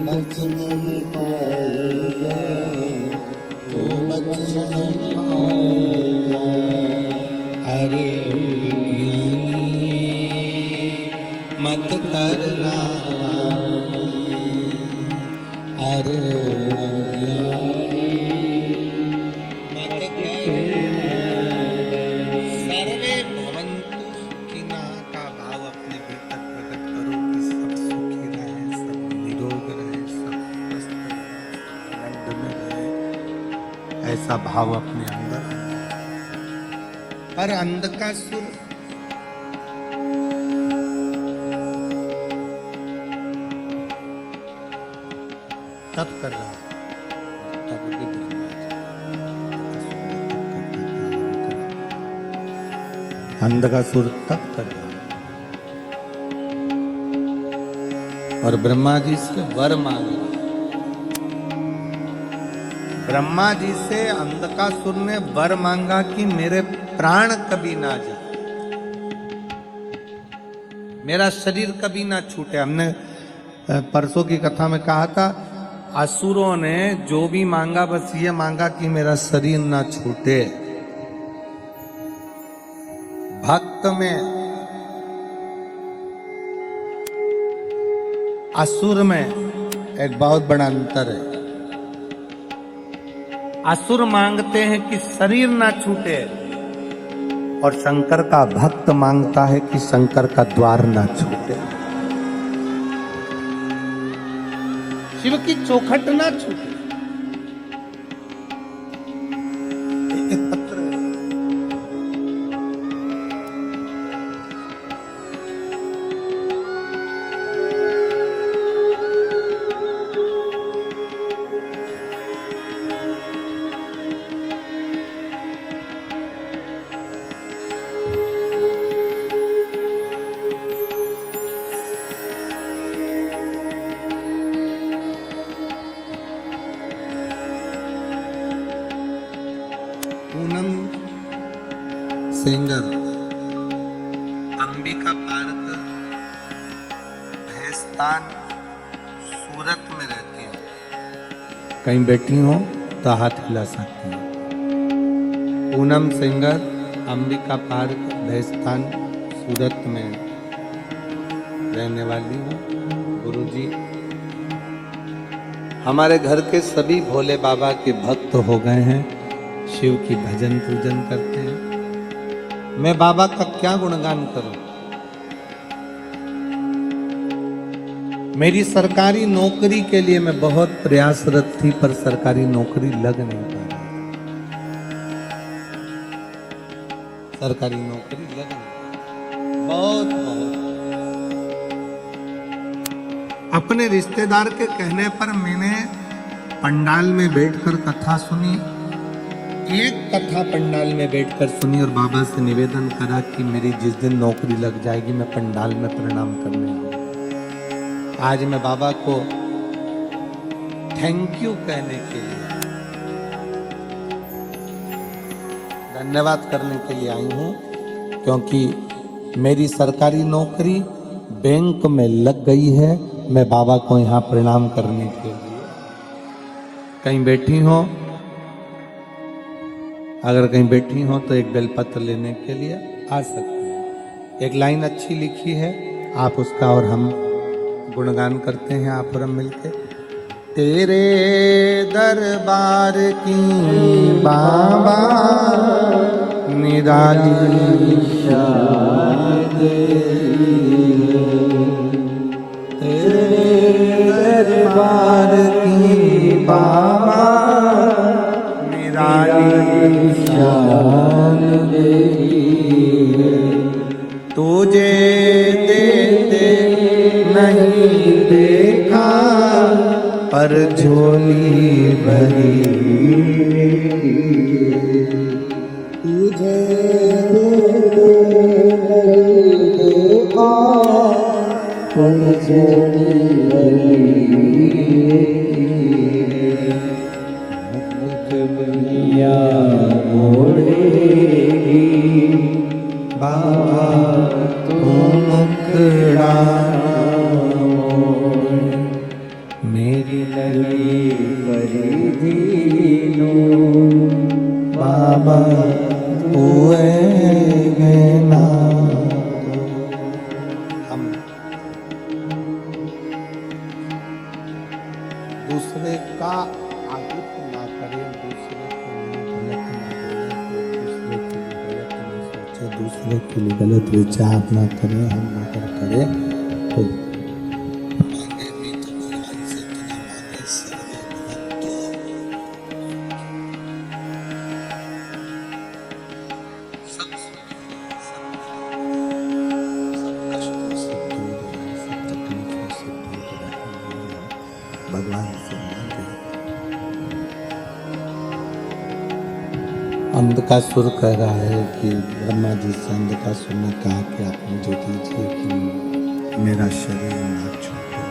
बच नहीं पाएगा, तो बच नहीं पाएगा। अरे मत करना, अरे ऐसा भाव अपने अंदर। पर अंधकासुर तप कर रहा है, तब भी ब्रह्मा जी अंधकासुर तप कर रहा है और ब्रह्मा जी से वर मांग रहा है। ब्रह्मा जी से अंधकासुर ने वर मांगा कि मेरे प्राण कभी ना जाए, मेरा शरीर कभी ना छूटे। हमने परसों की कथा में कहा था, असुरों ने जो भी मांगा बस ये मांगा कि मेरा शरीर ना छूटे। भक्त में, असुर में एक बहुत बड़ा अंतर है। असुर मांगते हैं कि शरीर ना छूटे और शंकर का भक्त मांगता है कि शंकर का द्वार ना छूटे, शिव की चौखट ना छूटे। एक पत्र है, पूनम सेंगर, अंबिका पार्क, भैस्तान, सूरत में रहती हूँ। कहीं बैठी हो तो हाथ हिला सकती हूँ। पूनम सेंगर, अंबिका पार्क, भैस्तान, सूरत में रहने वाली हूँ। गुरुजी हमारे घर के सभी भोले बाबा के भक्त हो गए हैं, शिव की भजन पूजन करते हैं। मैं बाबा का क्या गुणगान करूं? मेरी सरकारी नौकरी के लिए मैं बहुत प्रयासरत थी, पर सरकारी नौकरी लग नहीं पा रही। सरकारी नौकरी लग नहीं, बहुत अपने रिश्तेदार के कहने पर मैंने पंडाल में बैठकर कथा सुनी। एक कथा पंडाल में बैठकर सुनी और बाबा से निवेदन करा कि मेरी जिस दिन नौकरी लग जाएगी मैं पंडाल में प्रणाम करने आऊंगा। आज मैं बाबा को थैंक यू कहने के लिए, धन्यवाद करने के लिए आई हूं, क्योंकि मेरी सरकारी नौकरी बैंक में लग गई है। मैं बाबा को यहाँ प्रणाम करने के लिए, कहीं बैठी हो, अगर कहीं बैठी हो तो एक बेलपत्र लेने के लिए आ सकती हैं। एक लाइन अच्छी लिखी है, आप उसका और हम गुणगान करते हैं, आप और हम मिलके। तेरे दरबार की बाबा निराली शान, तेरे दरबार की बाबा निराली शान तुझे देते नहीं देखा, पर झोली भरी तुझे देखा, पर झोली भरी बाबा तू मुखड़ा मेरी लगी परिधीनो, बाबा तू ना। हम दूसरे का आदत ना करें, दूसरे को गलत ना बोले, दूसरे के लिए गलत विचार ना करें, हम ना करें तो भगवान से अंधकासुर कह रहा है कि ब्रह्मा जी से अंधकासुर ने कहा कि आप मुझे दीजिए कि मेरा शरीर ना छूटे,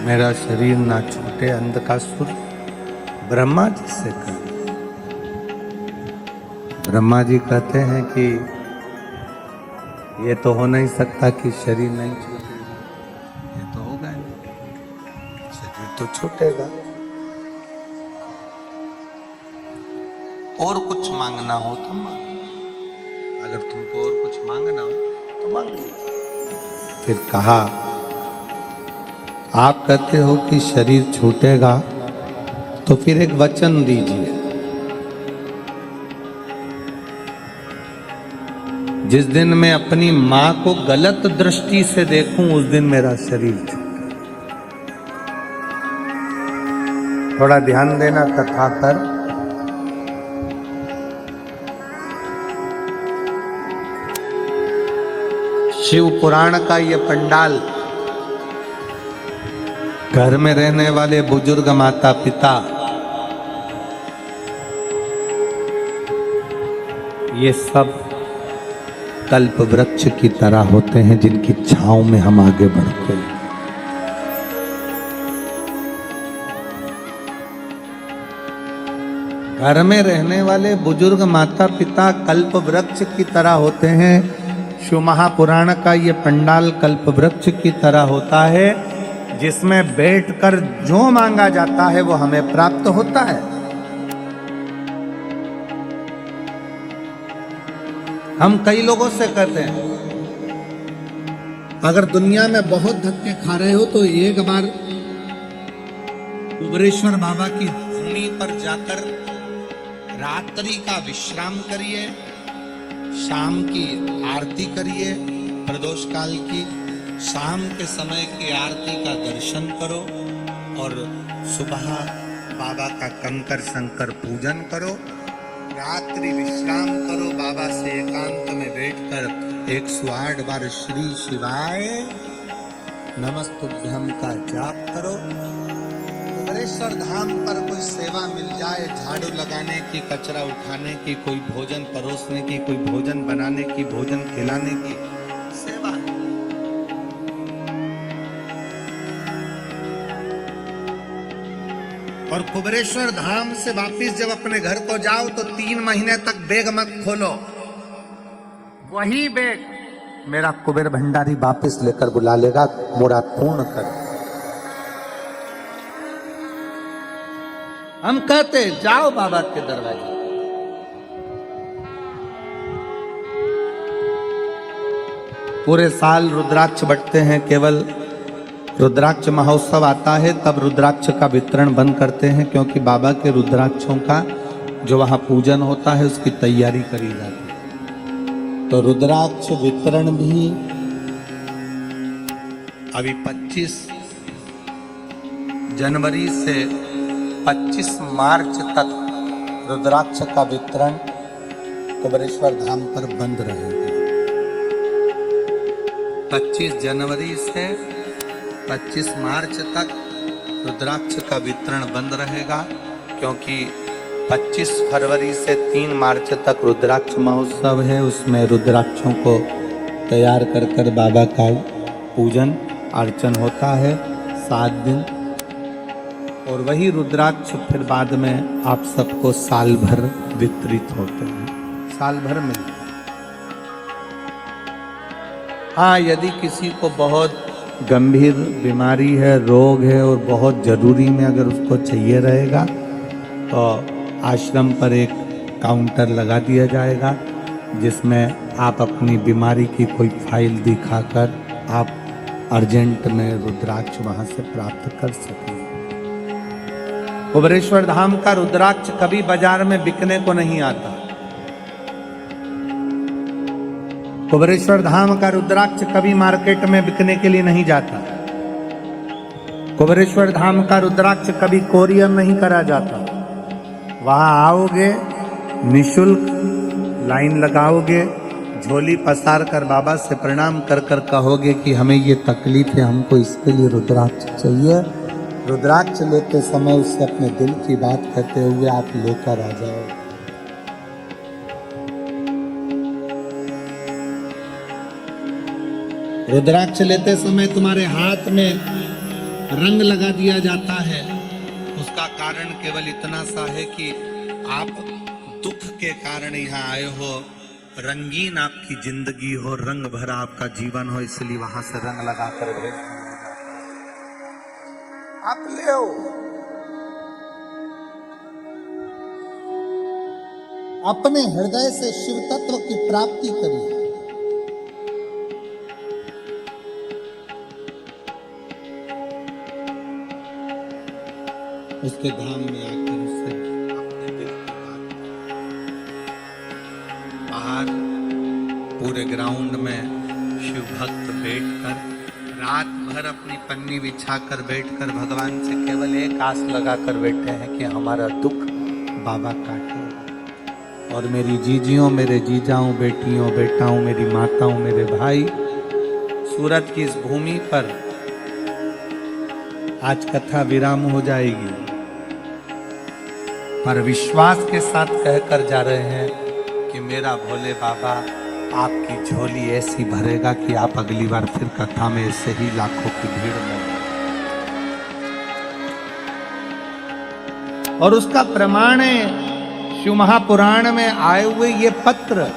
मेरा शरीर ना छूटे। अंधकासुर ब्रह्मा जी से कहा। ब्रह्मा जी कहते हैं कि ये तो हो नहीं सकता कि शरीर नहीं छूटेगा, ये तो होगा नहीं, शरीर तो छूटेगा। और कुछ मांगना हो तो मांग, अगर तुमको और कुछ मांगना हो तो मांग लीजिए। फिर कहा, आप कहते हो कि शरीर छूटेगा तो फिर एक वचन दीजिए, जिस दिन मैं अपनी मां को गलत दृष्टि से देखूं उस दिन मेरा शरीर छूटे। थोड़ा ध्यान देना कथाकर। शिव पुराण का ये पंडाल, घर में रहने वाले बुजुर्ग माता पिता, ये सब कल्प वृक्ष की तरह होते हैं जिनकी छांव में हम आगे बढ़ते हैं। घर में रहने वाले बुजुर्ग माता पिता कल्प वृक्ष की तरह होते हैं। शिव महापुराण का ये पंडाल कल्प वृक्ष की तरह होता है, जिसमें बैठकर जो मांगा जाता है वो हमें प्राप्त होता है। हम कई लोगों से कहते हैं, अगर दुनिया में बहुत धक्के खा रहे हो तो एक बार कुबेरेश्वर बाबा की भूमि पर जाकर रात्रि का विश्राम करिए, शाम की आरती करिए, प्रदोष काल की शाम के समय की आरती का दर्शन करो और सुबह बाबा का कंकर शंकर पूजन करो, रात्रि विश्राम करो, बाबा से एकांत में बैठकर 108 बार श्री शिवाय नमस्तुभ्यं का जाप करो। कुबेरेश्वर धाम पर कोई सेवा मिल जाए, झाड़ू लगाने की, कचरा उठाने की, कोई भोजन परोसने की, कोई भोजन बनाने की, भोजन खिलाने की सेवा, और कुबेरेश्वर धाम से वापिस जब अपने घर को जाओ तो 3 महीने तक बैग मत खोलो, वही बैग मेरा कुबेर भंडारी वापिस लेकर बुला लेगा, मुराद पूर्ण कर। हम कहते जाओ बाबा के दरवाजे, पूरे साल रुद्राक्ष बटते हैं, केवल रुद्राक्ष महोत्सव आता है तब रुद्राक्ष का वितरण बंद करते हैं, क्योंकि बाबा के रुद्राक्षों का जो वहां पूजन होता है उसकी तैयारी करी जाती है। तो रुद्राक्ष वितरण भी अभी 25 जनवरी से 25 मार्च तक रुद्राक्ष का वितरण कुबेरेश्वर धाम पर बंद रहेगा। 25 जनवरी से 25 मार्च तक रुद्राक्ष का वितरण बंद रहेगा, क्योंकि 25 फरवरी से 3 मार्च तक रुद्राक्ष महोत्सव है। उसमें रुद्राक्षों को तैयार कर कर बाबा का पूजन अर्चन होता है 7 दिन, और वही रुद्राक्ष फिर बाद में आप सबको साल भर वितरित होते हैं, साल भर में। हाँ, यदि किसी को बहुत गंभीर बीमारी है, रोग है और बहुत जरूरी में अगर उसको चाहिए रहेगा तो आश्रम पर एक काउंटर लगा दिया जाएगा, जिसमें आप अपनी बीमारी की कोई फाइल दिखाकर आप अर्जेंट में रुद्राक्ष वहां से प्राप्त कर सकें। कुबेरेश्वर धाम का रुद्राक्ष कभी बाजार में बिकने को नहीं आता। कुबेरेश्वर धाम का रुद्राक्ष कभी मार्केट में बिकने के लिए नहीं जाता। कुबेरेश्वर धाम का रुद्राक्ष कभी कोरियर नहीं करा जाता। वहां आओगे, निशुल्क लाइन लगाओगे, झोली पसार कर बाबा से प्रणाम कर कर कहोगे कि हमें ये तकलीफ है, हमको इसके लिए रुद्राक्ष चाहिए। रुद्राक्ष लेते समय उससे अपने दिल की बात कहते हुए आप लेकर आ जाओ। रुद्राक्ष लेते समय तुम्हारे हाथ में रंग लगा दिया जाता है। उसका कारण केवल इतना सा है कि आप दुख के कारण यहाँ आए हो, रंगीन आपकी जिंदगी हो, रंग भरा आपका जीवन हो, इसलिए वहां से रंग लगाकर भेज आप ले आओ। अपने हृदय से शिव तत्व की प्राप्ति करिए। उसके धाम में आकर उससे अपने दिल की बात बाहर पूरे ग्राउंड में शिव भक्त बैठकर रात भर अपनी पन्नी बिछाकर बैठकर भगवान से केवल एक आस लगाकर बैठे हैं कि हमारा दुख बाबा काटे। और मेरी जीजियों, मेरे जीजाओं, बेटियों, बेटाओं, मेरी माताओं, मेरे भाई, सूरत की इस भूमि पर आज कथा विराम हो जाएगी, पर विश्वास के साथ कहकर जा रहे हैं कि मेरा भोले बाबा आपकी झोली ऐसी भरेगा कि आप अगली बार फिर कथा में ऐसे ही लाखों की भीड़ में। और उसका प्रमाण है शिव महापुराण में आए हुए ये पत्र।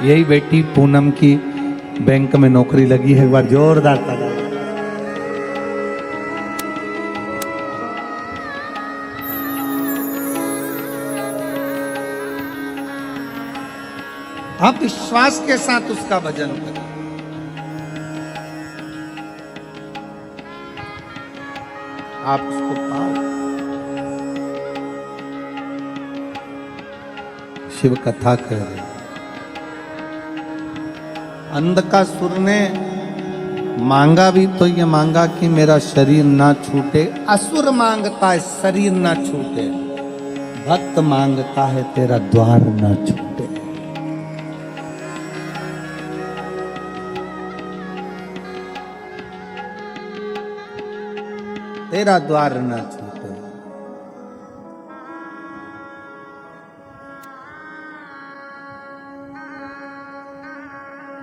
यही बेटी पूनम की बैंक में नौकरी लगी है, एक बार जोरदार ताली। आप विश्वास के साथ उसका भजन करें। आप उसको पाओ। शिव कथा कह रहे। अंधकासुर ने मांगा भी तो ये मांगा कि मेरा शरीर ना छूटे। असुर मांगता है शरीर ना छूटे, भक्त मांगता है तेरा द्वार ना छूटे। तेरा द्वार ना छूटे।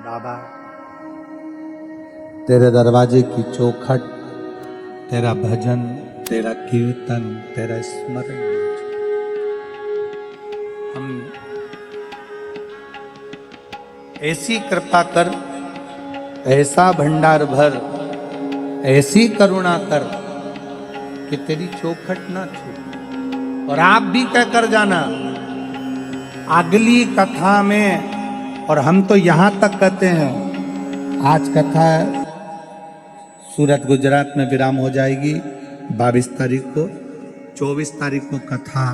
बाबा तेरे दरवाजे की चौखट, तेरा भजन, तेरा कीर्तन, तेरा स्मरण, हम ऐसी कृपा कर, ऐसा भंडार भर, ऐसी करुणा कर कि तेरी चौखट ना छूटे। और आप भी कहकर जाना अगली कथा में, और हम तो यहां तक कहते हैं आज कथा सूरत गुजरात में विराम हो जाएगी 22 तारीख को। 24 तारीख को कथा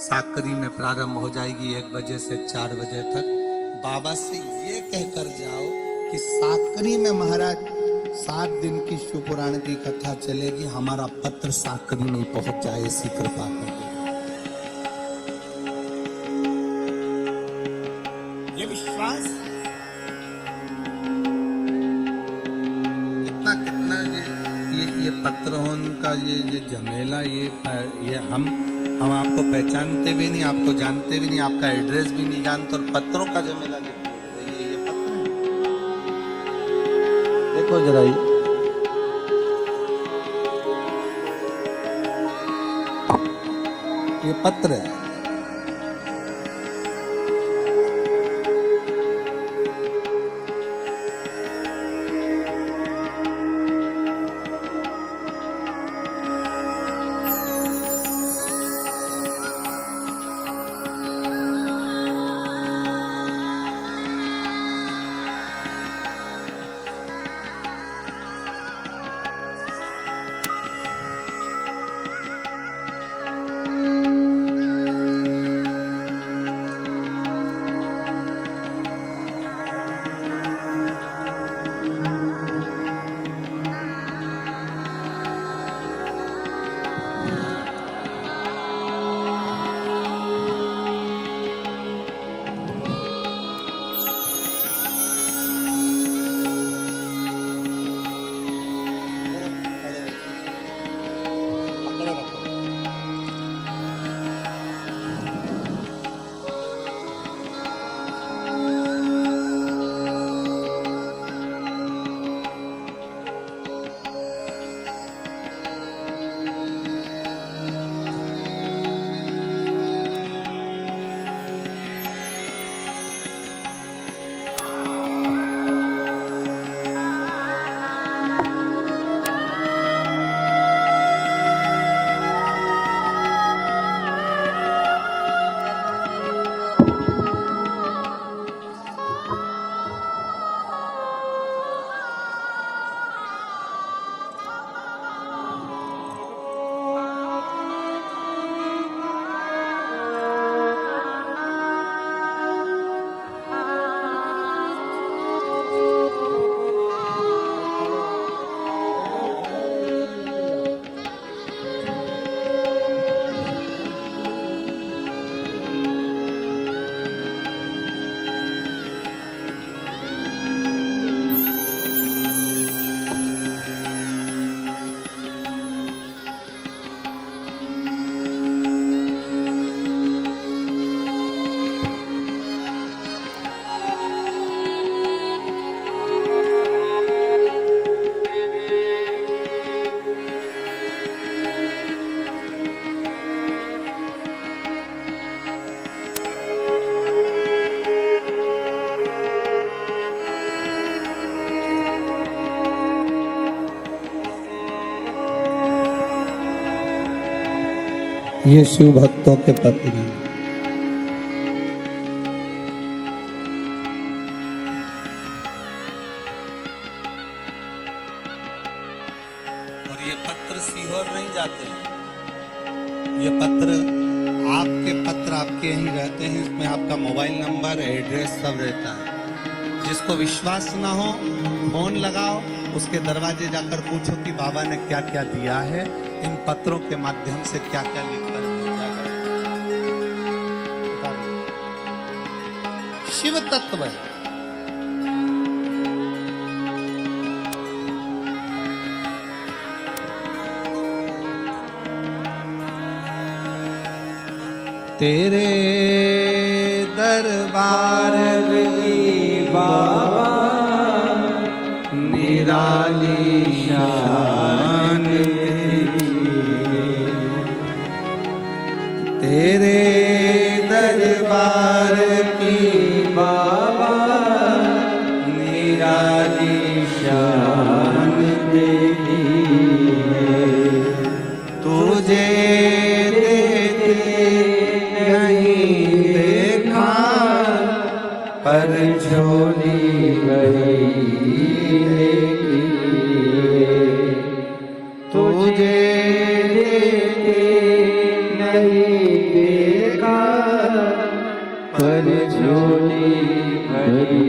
साकरी में प्रारंभ हो जाएगी 1 बजे से 4 बजे तक। बाबा से ये कहकर जाओ कि साकरी में महाराज 7 दिन की शिव पुराण की कथा चलेगी, हमारा पत्र साकरी में पहुंच जाए, ऐसी कृपा कर। ये विश्वास कितना ये पत्र उनका ये झमेला, ये हम आपको पहचानते भी नहीं, आपको जानते भी नहीं, आपका एड्रेस भी नहीं जानते, और पत्रों का झमेला ये पत्र है। देखो जरा ये पत्र है। ये शिव भक्तों के पत्र हैं। और ये पत्र सीहोर नहीं जाते हैं, ये पत्र आपके यहीं रहते हैं। इसमें आपका मोबाइल नंबर, एड्रेस सब रहता है। जिसको विश्वास ना हो फोन लगाओ, उसके दरवाजे जाकर पूछो कि बाबा ने क्या क्या दिया है, इन पत्रों के माध्यम से क्या क्या लिखकर भेजा गया। शिव तत्व है। तेरे दरबार में बाबा निराली शान तेरे दरबार की बाबा निराली शान तेरी है। तुझे पर झोली वही तुझे नहीं देखा, पर झोली वही